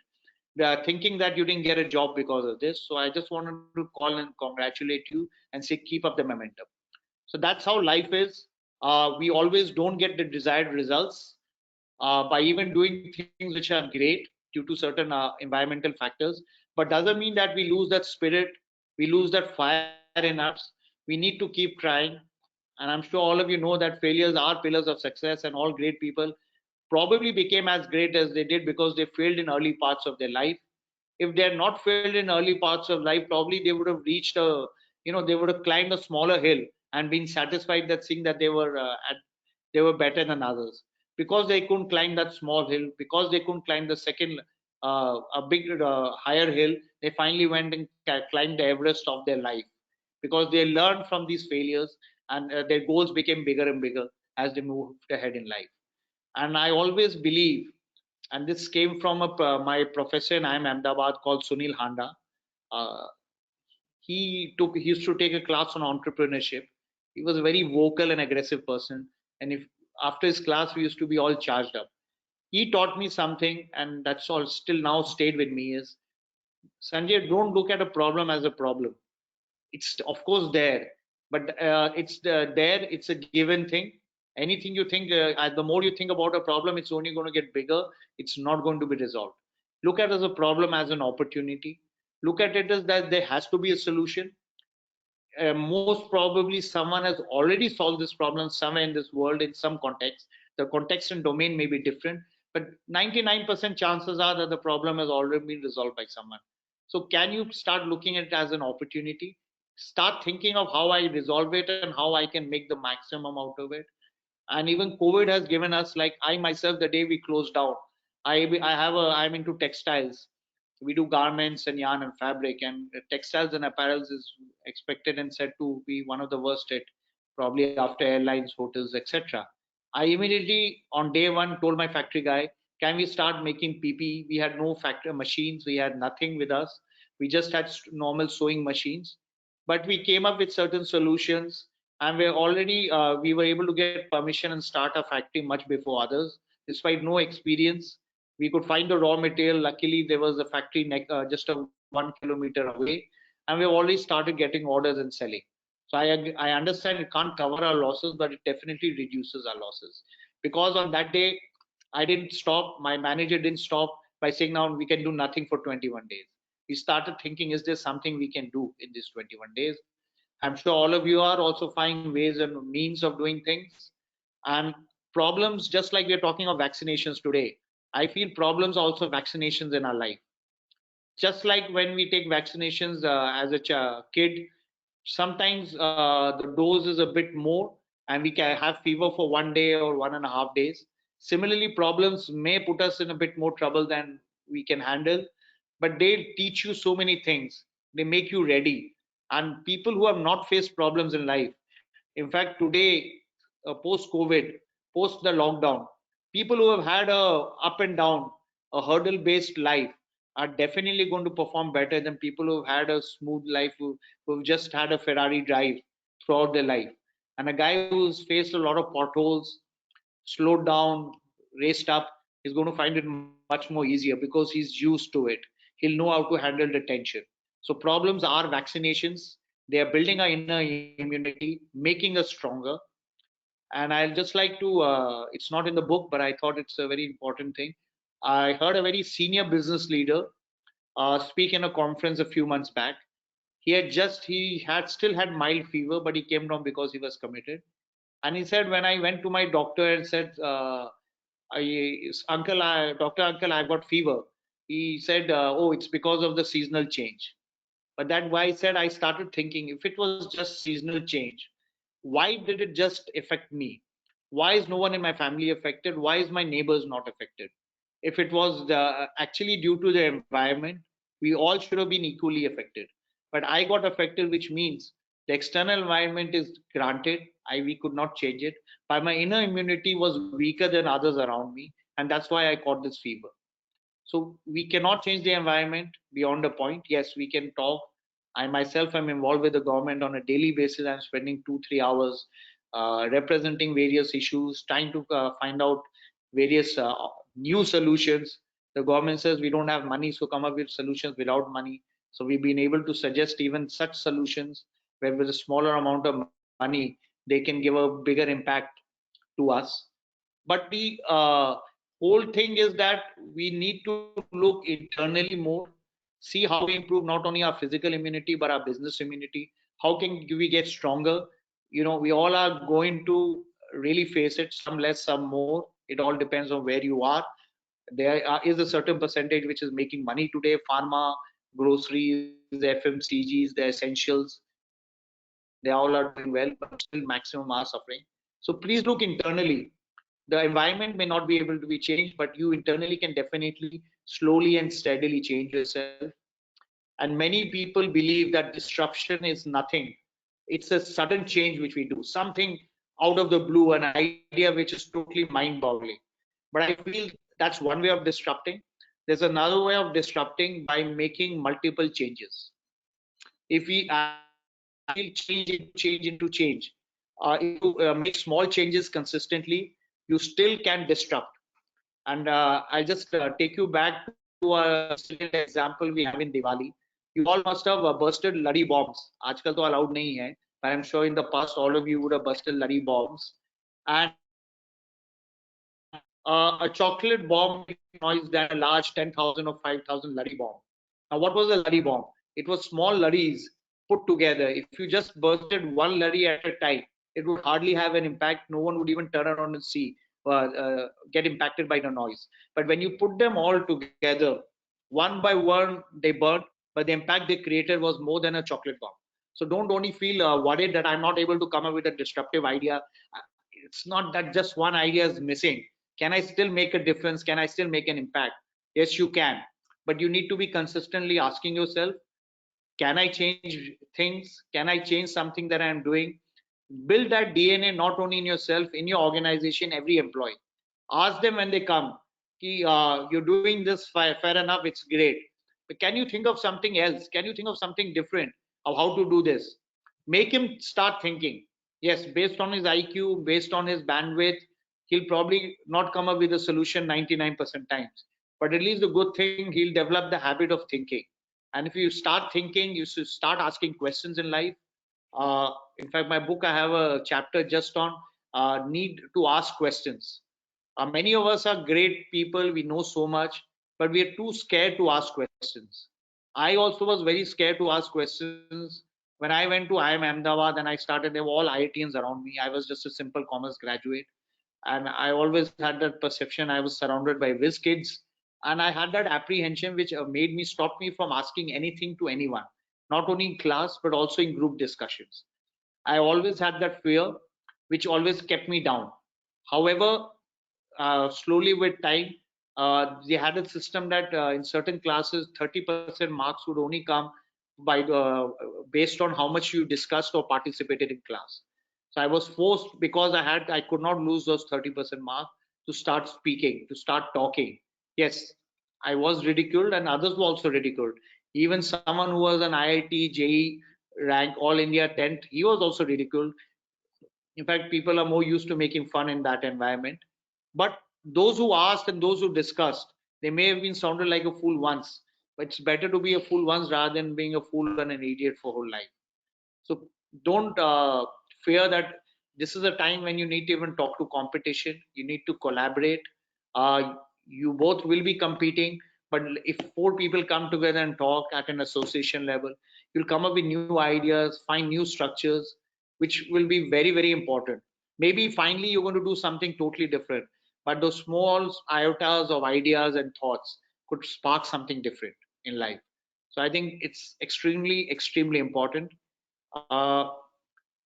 Thinking that you didn't get a job because of this. So I just wanted to call and congratulate you and say, keep up the momentum. So that's how life is. We always don't get the desired results by even doing things which are great due to certain environmental factors, but doesn't mean that we lose that spirit, we lose that fire in us. We need to keep trying. And I'm sure all of you know that failures are pillars of success, and all great people probably became as great as they did because they failed in early parts of their life. If they had not failed in early parts of life, probably they would have reached they would have climbed a smaller hill and been satisfied that seeing that they were better than others. Because they couldn't climb that small hill, because they couldn't climb the second a big higher hill, they finally went and climbed the Everest of their life, because they learned from these failures, and their goals became bigger and bigger as they moved ahead in life. And I always believe, and this came from my professor in IIM Ahmedabad called Sunil Handa. Uh, he used to take a class on entrepreneurship. He was a very vocal and aggressive person, and if after his class we used to be all charged up. He taught me something, and that's all still now stayed with me, is, Sanjay, don't look at a problem as a problem. It's of course there, but it's a given thing. Anything you think, the more you think about a problem, it's only going to get bigger. It's not going to be resolved. Look at it as a problem, as an opportunity. Look at it as that there has to be a solution. Most probably someone has already solved this problem somewhere in this world in some context. The context and domain may be different, but 99% chances are that the problem has already been resolved by someone. So can you start looking at it as an opportunity? Start thinking of how I resolve it and how I can make the maximum out of it. And even COVID has given us, like I myself, the day we closed down, I'm into textiles. We do garments and yarn and fabric, and textiles and apparels is expected and said to be one of the worst hit, probably after airlines, hotels, etc. I immediately on day one told my factory guy, can we start making PPE? We had no factory machines, we had nothing with us, we just had normal sewing machines, but we came up with certain solutions, and we were able to get permission and start a factory much before others, despite no experience. We could find the raw material. Luckily, there was a factory just 1 kilometer away, and we've already started getting orders and selling. So I understand it can't cover our losses, but it definitely reduces our losses. Because on that day, I didn't stop. My manager didn't stop by saying, now we can do nothing for 21 days. We started thinking, is there something we can do in these 21 days? I'm sure all of you are also finding ways and means of doing things. And problems, just like we're talking of vaccinations today, I feel problems are also vaccinations in our life. Just like when we take vaccinations as a kid, sometimes the dose is a bit more and we can have fever for 1 day or 1.5 days. Similarly, problems may put us in a bit more trouble than we can handle, but they teach you so many things. They make you ready. And people who have not faced problems in life, in fact, today, post COVID, post the lockdown, people who have had a up and down, a hurdle based life are definitely going to perform better than people who've had a smooth life, who've just had a Ferrari drive throughout their life. And a guy who's faced a lot of potholes, slowed down, raced up, is going to find it much more easier because he's used to it. He'll know how to handle the tension. So problems are vaccinations. They are building our inner immunity, making us stronger. And I'll just like to, it's not in the book, but I thought it's a very important thing. I heard a very senior business leader speak in a conference a few months back. He had still had mild fever, but he came down because he was committed. And he said, when I went to my doctor and said, doctor uncle, I've got fever. He said, oh, it's because of the seasonal change. But that guy said, I started thinking, if it was just seasonal change, why did it just affect me? Why is no one in my family affected? Why is my neighbors not affected? If it was actually due to the environment, we all should have been equally affected. But I got affected, which means the external environment is granted. We could not change it. But my inner immunity was weaker than others around me. And that's why I caught this fever. So we cannot change the environment beyond a point. Yes, we can talk. I myself am involved with the government on a daily basis. I'm spending 2-3 hours representing various issues, trying to find out various new solutions. The government says we don't have money, so come up with solutions without money. So we've been able to suggest even such solutions where with a smaller amount of money, they can give a bigger impact to us. But the whole thing is that we need to look internally more, see how we improve not only our physical immunity but our business immunity. How can we get stronger? We all are going to really face it, some less, some more. It all depends on where you are. There is a certain percentage which is making money today: pharma, groceries, FMCGs, the essentials. They all are doing well, but still maximum are suffering. So please look internally. The environment may not be able to be changed, but you internally can definitely slowly and steadily change yourself. And many people believe that disruption is nothing. It's a sudden change which we do, something out of the blue, an idea which is totally mind-boggling. But I feel that's one way of disrupting. There's another way of disrupting by making multiple changes. If we change into change, if you make small changes consistently, you still can disrupt. And I'll just take you back to a example we have in Diwali. You all must have bursted Ladi bombs. Aajkal to allowed nahi hai, but I'm sure in the past all of you would have bursted Ladi bombs. And a chocolate bomb noise than a large 10,000 or 5,000 Ladi bomb. Now, what was a Ladi bomb? It was small Ladis put together. If you just bursted one Ladi at a time, it would hardly have an impact. No one would even turn around and see, get impacted by the noise. But when you put them all together, one by one, they burnt, but the impact they created was more than a chocolate bomb. So don't only feel worried that I'm not able to come up with a disruptive idea. It's not that just one idea is missing. Can I still make a difference? Can I still make an impact? Yes, you can. But you need to be consistently asking yourself, can I change things? Can I change something that I'm doing? Build that DNA not only in yourself, in your organization, every employee. Ask them when they come, you're doing this fair enough, it's great. But can you think of something else? Can you think of something different of how to do this? Make him start thinking. Yes, based on his IQ, based on his bandwidth, he'll probably not come up with a solution 99% times. But at least the good thing, he'll develop the habit of thinking. And if you start thinking, you should start asking questions in life. In fact, my book, I have a chapter just on need to ask questions. Many of us are great people, we know so much, but we are too scared to ask questions. I also was very scared to ask questions. When I went to IIM Ahmedabad and I started, there were all IITians around me. I was just a simple commerce graduate. And I always had that perception I was surrounded by whiz kids. And I had that apprehension which made me stop me from asking anything to anyone, not only in class, but also in group discussions. I always had that fear, which always kept me down. However, slowly with time, they had a system that in certain classes, 30% marks would only come by based on how much you discussed or participated in class. So I was forced, because I could not lose those 30% marks, to start speaking, to start talking. Yes, I was ridiculed and others were also ridiculed. Even someone who was an IIT, JEE rank, All India 10th, he was also ridiculed. In fact, people are more used to making fun in that environment. But those who asked and those who discussed, they may have been sounded like a fool once, but it's better to be a fool once rather than being a fool and an idiot for whole life. So don't fear that this is a time when you need to even talk to competition. You need to collaborate. You both will be competing, but if 4 people come together and talk at an association level, you'll come up with new ideas, find new structures, which will be very, very important. Maybe finally you're going to do something totally different, but those small iotas of ideas and thoughts could spark something different in life. So I think it's extremely, extremely important. Uh,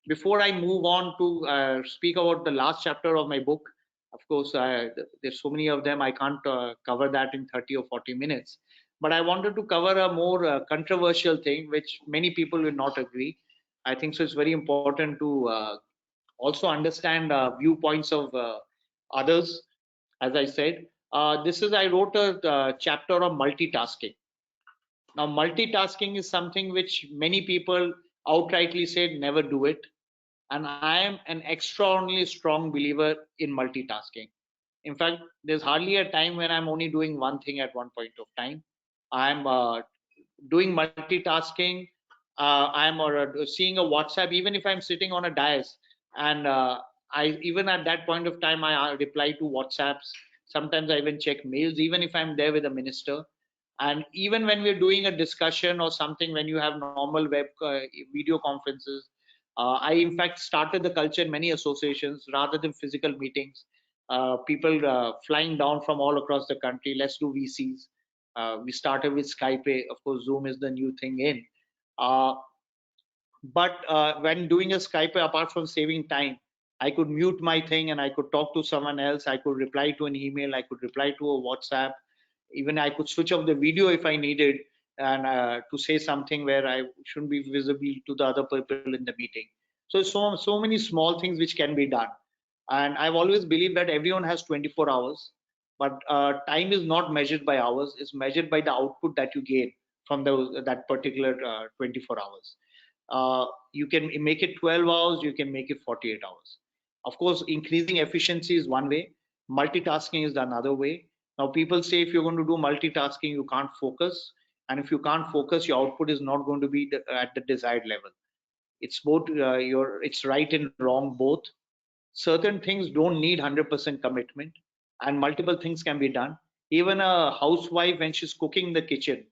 before I move on to speak about the last chapter of my book, of course, there's so many of them, I can't cover that in 30 or 40 minutes. But I wanted to cover a more controversial thing, which many people will not agree. I think so. It's very important to also understand viewpoints of others. As I said, I wrote a chapter on multitasking. Now, multitasking is something which many people outrightly say never do it. And I am an extraordinarily strong believer in multitasking. In fact, there's hardly a time when I'm only doing one thing at one point of time. I'm doing multitasking. I'm seeing a WhatsApp, even if I'm sitting on a dais, and I even at that point of time I reply to WhatsApps. Sometimes I even check mails, even if I'm there with a minister. And even when we're doing a discussion or something, when you have normal web video conferences, I in fact started the culture in many associations rather than physical meetings. People flying down from all across the country. Let's do VCs. We started with Skype. Of course, Zoom is the new thing in. Uh, but when doing a Skype, apart from saving time, I could mute my thing and I could talk to someone else. I could reply to an email. I could reply to a WhatsApp. Even I could switch off the video if I needed, and to say something where I shouldn't be visible to the other people in the meeting. So many small things which can be done. And I've always believed that everyone has 24 hours, but time is not measured by hours. It's measured by the output that you gain from that particular 24 hours. You can make it 12 hours, you can make it 48 hours. Of course, increasing efficiency is one way. Multitasking is another way. Now, people say if you're going to do multitasking, you can't focus. And if you can't focus, your output is not going to be at the desired level. It's both, it's right and wrong both. Certain things don't need 100% commitment, and multiple things can be done. Even a housewife, when she's cooking in the kitchen,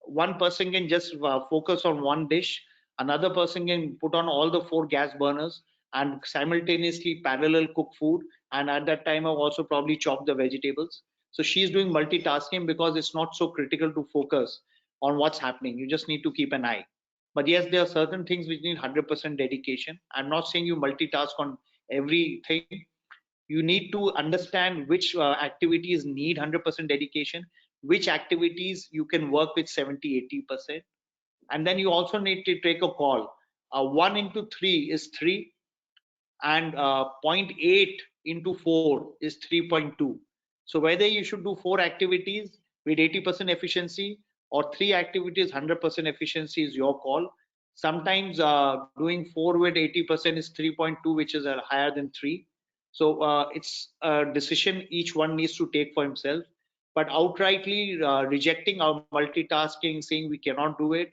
one person can just focus on one dish, another person can put on all the 4 gas burners and simultaneously parallel cook food, and at that time I've also probably chopped the vegetables. So she's doing multitasking because it's not so critical to focus on what's happening. You just need to keep an eye. But yes, there are certain things which need 100% dedication. I'm not saying you multitask on everything. You need to understand which activities need 100% dedication, which activities you can work with 70-80%. And then you also need to take a call. 1 into 3 is 3, and 0.8 into 4 is 3.2. So whether you should do 4 activities with 80% efficiency or 3 activities 100% efficiency is your call. Sometimes doing 4 with 80% is 3.2, which is higher than 3. So it's a decision each one needs to take for himself. But outrightly rejecting our multitasking, saying we cannot do it,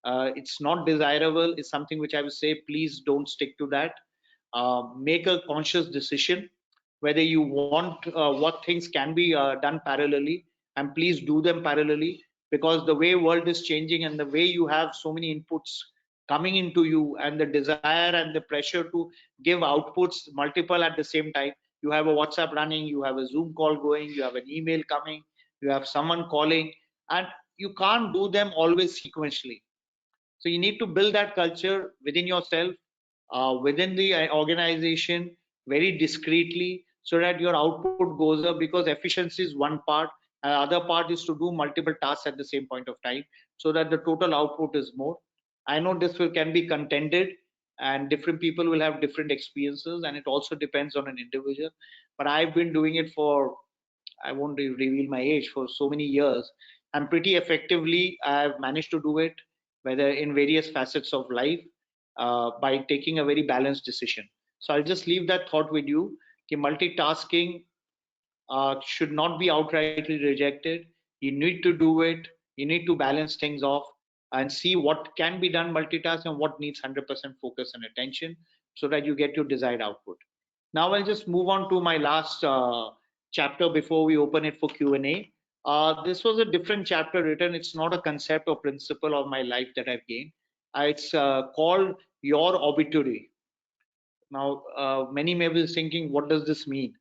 it's not desirable, is something which I would say, please don't stick to that. Make a conscious decision whether you want what things can be done parallelly, and please do them parallelly, because the way world is changing and the way you have so many inputs coming into you, and the desire and the pressure to give outputs multiple at the same time. You have a WhatsApp running, you have a Zoom call going, you have an email coming, you have someone calling, and you can't do them always sequentially. So you need to build that culture within yourself, within the organization, very discreetly, so that your output goes up, because efficiency is one part, and other part is to do multiple tasks at the same point of time, so that the total output is more. I know this can be contended, and different people will have different experiences, and it also depends on an individual. But I've been doing it for, I won't reveal my age, for so many years, and pretty effectively I've managed to do it, whether in various facets of life, by taking a very balanced decision. So I'll just leave that thought with you. Multitasking should not be outrightly rejected. You need to do it. You need to balance things off and see what can be done multitask and what needs 100% focus and attention, so that you get your desired output. Now I'll just move on to my last chapter before we open it for Q&A. This was a different chapter written. It's not a concept or principle of my life that I've gained. It's called Your Obituary. Now, many may be thinking, what does this mean?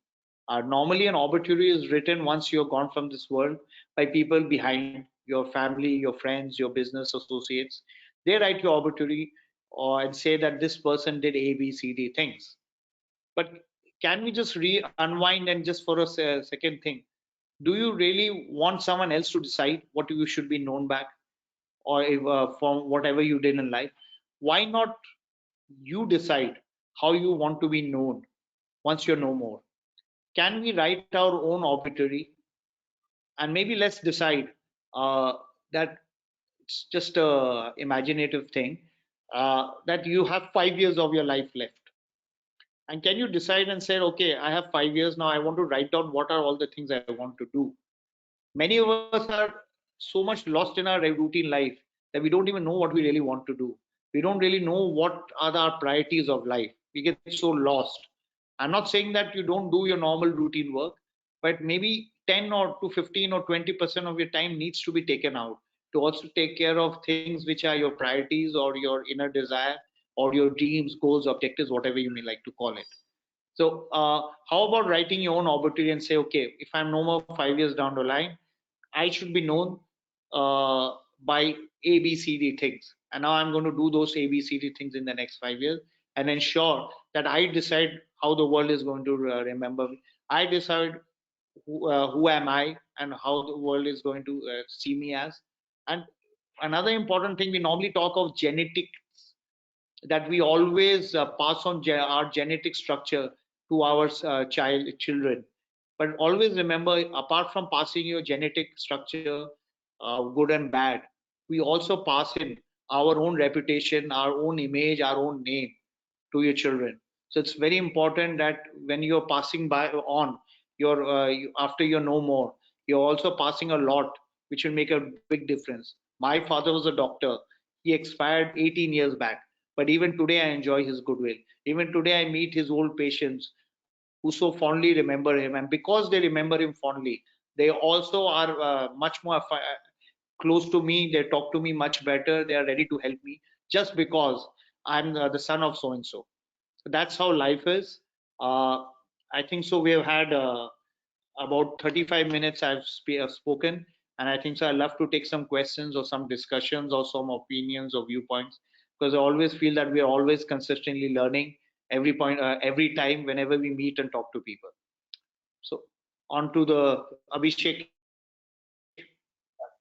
Normally, an obituary is written once you're gone from this world by people behind, your family, your friends, your business associates. They write your obituary. or and say that this person did A, B, C, D things. But can we just unwind and just for a second think? Do you really want someone else to decide what you should be known back, or if, from whatever you did in life? Why not you decide how you want to be known once you're no more? Can we write our own obituary, and maybe let's decide that it's just a imaginative thing, that you have 5 years of your life left, and can you decide and say, okay, I have 5 years now, I want to write down what are all the things I want to do. Many of us are so much lost in our routine life that we don't even know what we really want to do. We don't really know what are our priorities of life. We get so lost. I'm not saying that you don't do your normal routine work, but maybe 10 or to 15 or 20% of your time needs to be taken out to also take care of things which are your priorities or your inner desire or your dreams, goals, objectives, whatever you may like to call it. So how about writing your own obituary and say, okay, if I'm no more 5 years down the line, I should be known by A, B, C, D things. And now I'm going to do those A, B, C, D things in the next 5 years and ensure that I decide how the world is going to remember me. I decide who am I and how the world is going to see me as. And another important thing, we normally talk of genetics, that we always pass on our genetic structure to our children. But always remember, apart from passing your genetic structure, good and bad, we also pass in our own reputation, our own image, our own name to your children. So it's very important that when you're passing by on your after you're no more, you're also passing a lot, which will make a big difference. My father was a doctor. He expired 18 years back, but even today I enjoy his goodwill. Even today I meet his old patients who so fondly remember him, and because they remember him fondly, they also are much more close to me. They talk to me much better. They are ready to help me just because I'm the son of so and so. So that's how life is. I think so. We have had about 35 minutes I've spoken, and I think so. I love to take some questions or some discussions or some opinions or viewpoints, because I always feel that we are always consistently learning every point, every time whenever we meet and talk to people. So on to the Abhishek.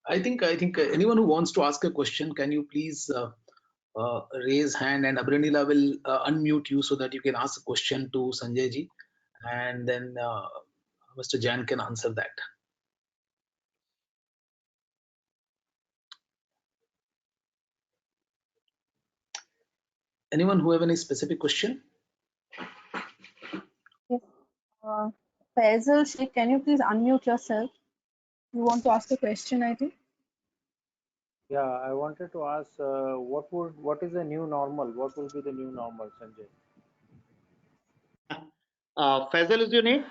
I think anyone who wants to ask a question, can you please raise hand, and Abranila will unmute you so that you can ask a question to Sanjay ji, and then Mr. Jan can answer that. Anyone who have any specific question? Yes. Faisal Sheikh, can you please unmute yourself? You want to ask a question, I think. Yeah, I wanted to ask what is the new normal? What will be the new normal, Sanjay? Faisal is your name?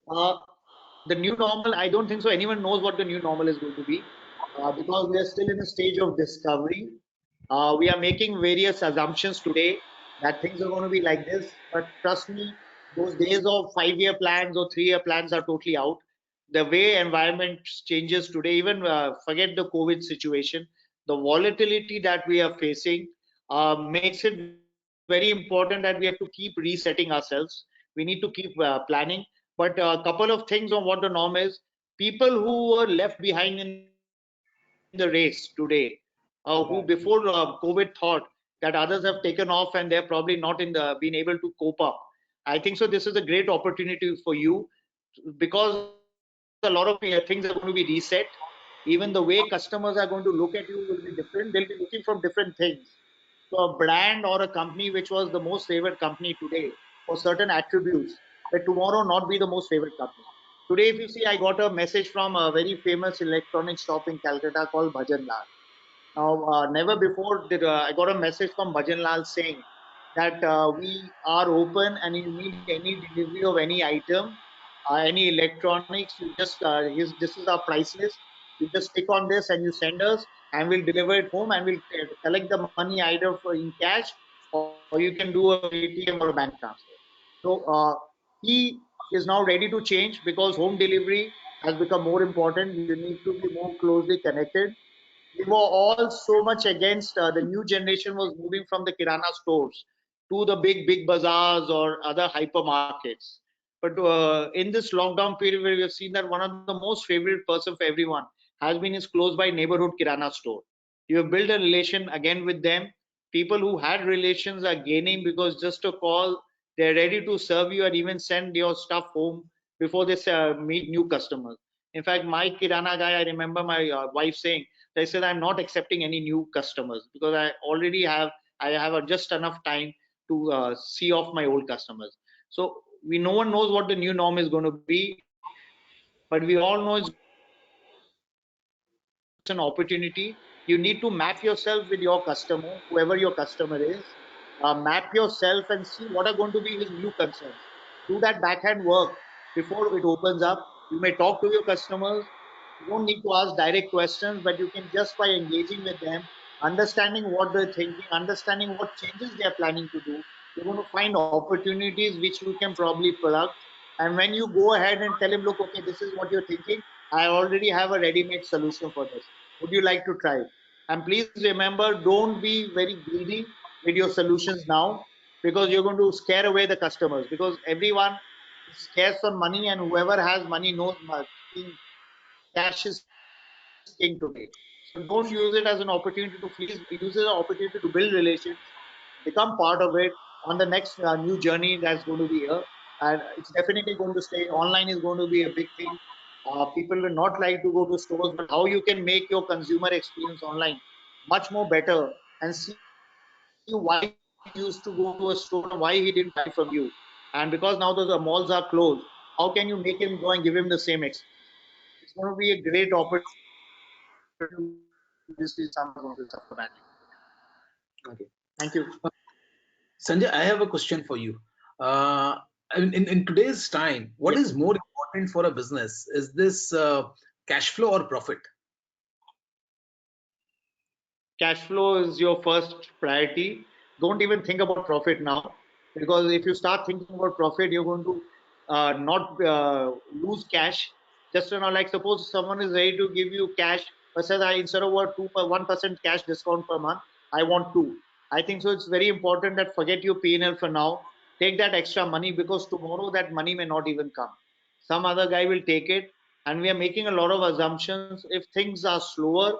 The new normal, I don't think so anyone knows what the new normal is going to be, because we are still in a stage of discovery. We are making various assumptions today that things are going to be like this, but trust me, those days of 5-year plans or 3-year plans are totally out. The way environment changes today, even forget the COVID situation, the volatility that we are facing makes it very important that we have to keep resetting ourselves. We need to keep planning. But a couple of things on what the norm is. People who were left behind in the race today, who before COVID thought that others have taken off and they're probably not been able to cope up. I think so. This is a great opportunity for you, because a lot of things are going to be reset. Even the way customers are going to look at you will be different. They'll be looking for different things. So a brand or a company which was the most favored company today for certain attributes, but tomorrow not be the most favorite company. Today, if you see, I got a message from a very famous electronic shop in Calcutta called Bhajan Lal. Now, never before did I got a message from Bhajan Lal saying that we are open, and you need any delivery of any item, any electronics, you just this is our price list. You just click on this and you send us, and we'll deliver it home, and we'll collect the money either in cash, or you can do a ATM or a bank transfer. So he is now ready to change, because home delivery has become more important. You need to be more closely connected. we were all so much against the new generation was moving from the kirana stores to the big bazaars or other hypermarkets. But in this lockdown period, where we have seen that one of the most favorite person for everyone has been his close by neighborhood kirana store. You have built a relation again with them. People who had relations are gaining because just a call, they're ready to serve you and even send your stuff home before they meet new customers. In fact, my kirana guy, I remember my wife saying, they said, I'm not accepting any new customers because I have just enough time to see off my old customers. So no one knows what the new norm is going to be, but we all know it's an opportunity. You need to map yourself with your customer, whoever your customer is. Map yourself and see what are going to be his new concerns. Do that backhand work before it opens up. You may talk to your customers. You don't need to ask direct questions, but you can just by engaging with them, understanding what they're thinking, understanding what changes they are planning to do. You're going to find opportunities which you can probably plug. And when you go ahead and tell him, look, okay, this is what you're thinking, I already have a ready-made solution for this. Would you like to try it? And please remember, don't be very greedy with your solutions now, because you're going to scare away the customers, because everyone is scarce on money, and whoever has money knows cash is king today. So don't use it as an opportunity to fleece. Use it as an opportunity to build relations, become part of it on the next new journey that's going to be here. And it's definitely going to stay. Online is going to be a big thing. People will not like to go to stores, but how you can make your consumer experience online much more better and see why he used to go to a store and why he didn't buy from you. And because now the malls are closed, how can you make him go and give him the same experience? It's going to be a great opportunity. This is something going to suffer badly. Okay. Thank you. Sanjay, I have a question for you. In today's time, what Yes. is more important for a business? Is this cash flow or profit? Cash flow is your first priority. Don't even think about profit now, because if you start thinking about profit, you're going to not lose cash. Just like suppose someone is ready to give you cash, but says I instead of 1% cash discount per month, I want 2. I think so. It's very important that forget your P&L for now. Take that extra money, because tomorrow that money may not even come. Some other guy will take it, and we are making a lot of assumptions. If things are slower,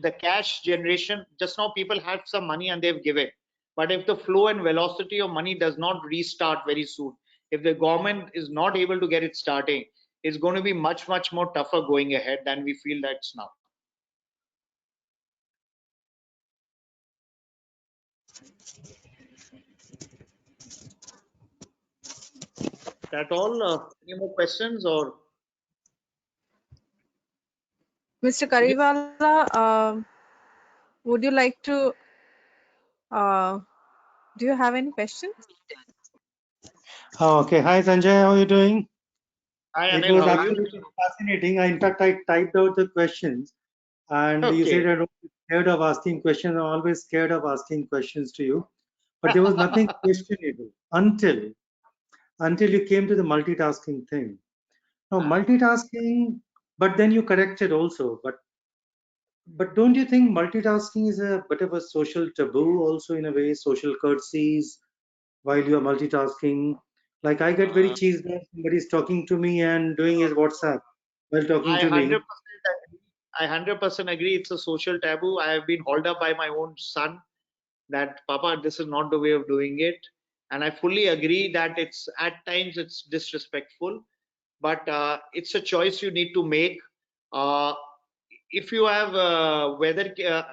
the cash generation, just now people have some money and they've given, but if the flow and velocity of money does not restart very soon, if the government is not able to get it starting, it's going to be much more tougher going ahead than we feel that's now. That all? Any more questions? Or Mr. Kariwala, would you like to, do you have any questions? Oh, okay. Hi, Sanjay. How are you doing? hi It Anil, was how are you? absolutely fascinating. In fact, I typed out the questions, and you said Okay. I don't be scared of asking questions. I'm always scared of asking questions to you, but there was nothing questionable until you came to the multitasking thing. Now, multitasking, but then you corrected also. But don't you think multitasking is a bit of a social taboo also in a way, social courtesies while you're multitasking? Like I get very cheesed when somebody's talking to me and doing his WhatsApp while talking I to 100% me. agree. I 100% agree. It's a social taboo. I have been hauled up by my own son that Papa, this is not the way of doing it. And I fully agree that it's at times it's disrespectful, but it's a choice you need to make. Uh, if you have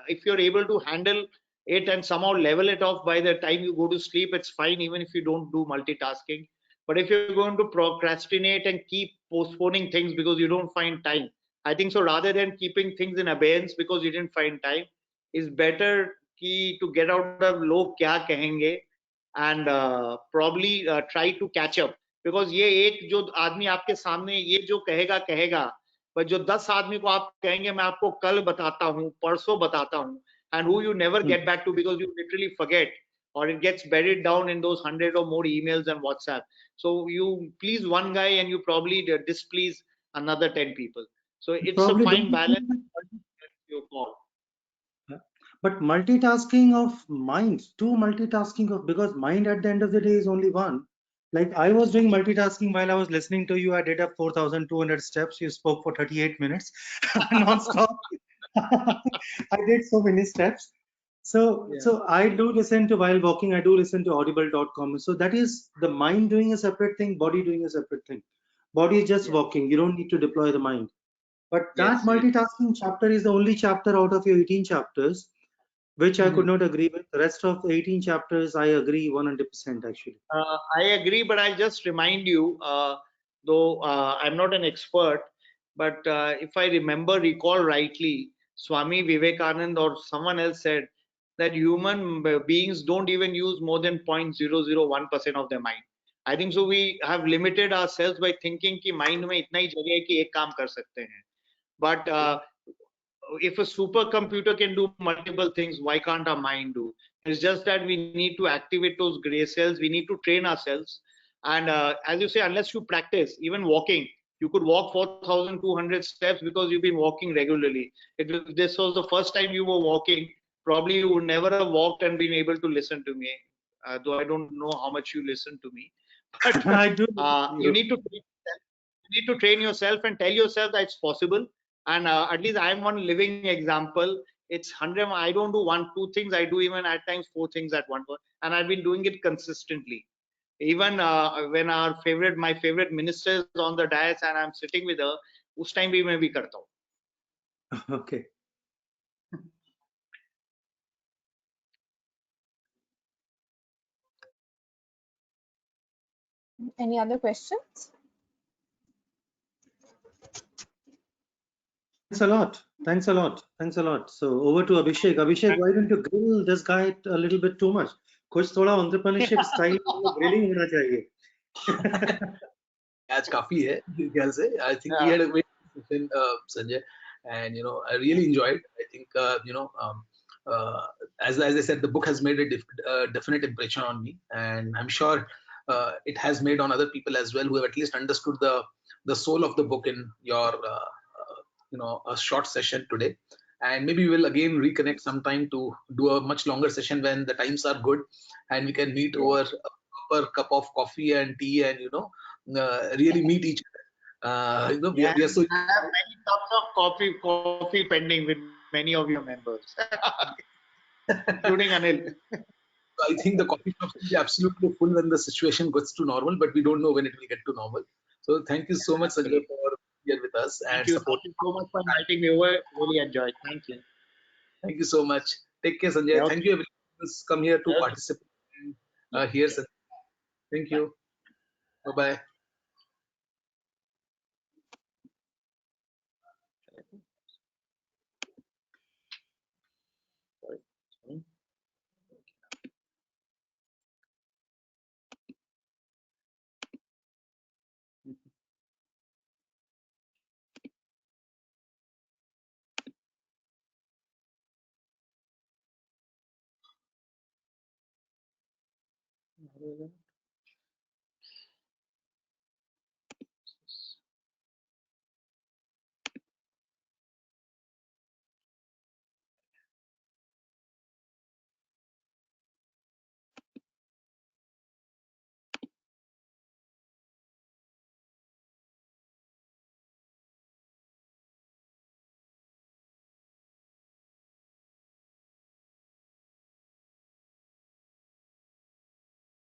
if you're able to handle it and somehow level it off by the time you go to sleep, it's fine, even if you don't do multitasking. But if you're going to procrastinate and keep postponing things because you don't find time, I think so rather than keeping things in abeyance because you didn't find time, is better to get out of log kya kahenge and probably try to catch up, because ये एक जो आदमी आपके सामने ये जो कहेगा पर जो 10 आदमी को आप कहेंगे मैं आपको कल बताता हूँ, परसों बताता हूँ, and who you never get back to because you literally forget, or it gets buried down in those 100 or more emails and WhatsApp. So you please one guy and you probably displease another 10 people. So it's a Probably fine don't you balance. think that, Your call. But multitasking of mind, because mind at the end of the day is only one. Like I was doing multitasking while I was listening to you. I did up 4,200 steps. You spoke for 38 minutes non-stop. I did so many steps. So I do listen to while walking. I do listen to audible.com. So that is the mind doing a separate thing, body doing a separate thing. Body is just walking. You don't need to deploy the mind. But that multitasking chapter is the only chapter out of your 18 chapters which I could not agree with. The rest of the 18 chapters, I agree 100% actually. I agree, but I'll just remind you, though I'm not an expert, but if I recall rightly, Swami Vivekanand or someone else said that human beings don't even use more than 0.001% of their mind. I think so. We have limited ourselves by thinking कि mind में इतना ही जगह है कि एक काम कर सकते हैं. But if a supercomputer can do multiple things, why can't our mind do? It's just that we need to activate those gray cells. We need to train ourselves. And as you say, unless you practice, even walking, you could walk 4,200 steps because you've been walking regularly. If this was the first time you were walking, probably you would never have walked and been able to listen to me. Though I don't know how much you listen to me. But I do. you need to train yourself and tell yourself that it's possible. And at least I'm one living example. It's 100. I don't do 1-2 things. I do even at times 4 things at one point, and I've been doing it consistently. Even when my favorite minister is on the dais and I'm sitting with her, उस time भी मैं भी करता हूँ. Okay. Any other questions? Thanks a lot. Thanks a lot. Thanks a lot. So over to Abhishek. Abhishek, why don't you grill this guy a little bit too much? कुछ थोड़ा entrepreneurship style grilling होना चाहिए. आज काफी है मेरे ख्याल से. I think we had a great discussion, Sanjay, and I really enjoyed. I think as I said, the book has made a definite impression on me, and I'm sure it has made on other people as well who have at least understood the soul of the book in your a short session today. And maybe we will again reconnect sometime to do a much longer session when the times are good and we can meet over a proper cup of coffee and tea and really meet each other. We are so. I have many cups of coffee pending with many of your members, including Anil. I think the coffee shops will be absolutely full when the situation gets to normal, but we don't know when it will get to normal. So thank you so much, Sanjay, for being here with us and support. Thank you so much for inviting me over. Really enjoyed. Thank you. Thank you so much. Take care, Sanjay. Okay. Thank you everyone who's come here to Okay. participate here. Thank you. Bye-bye. Sorry.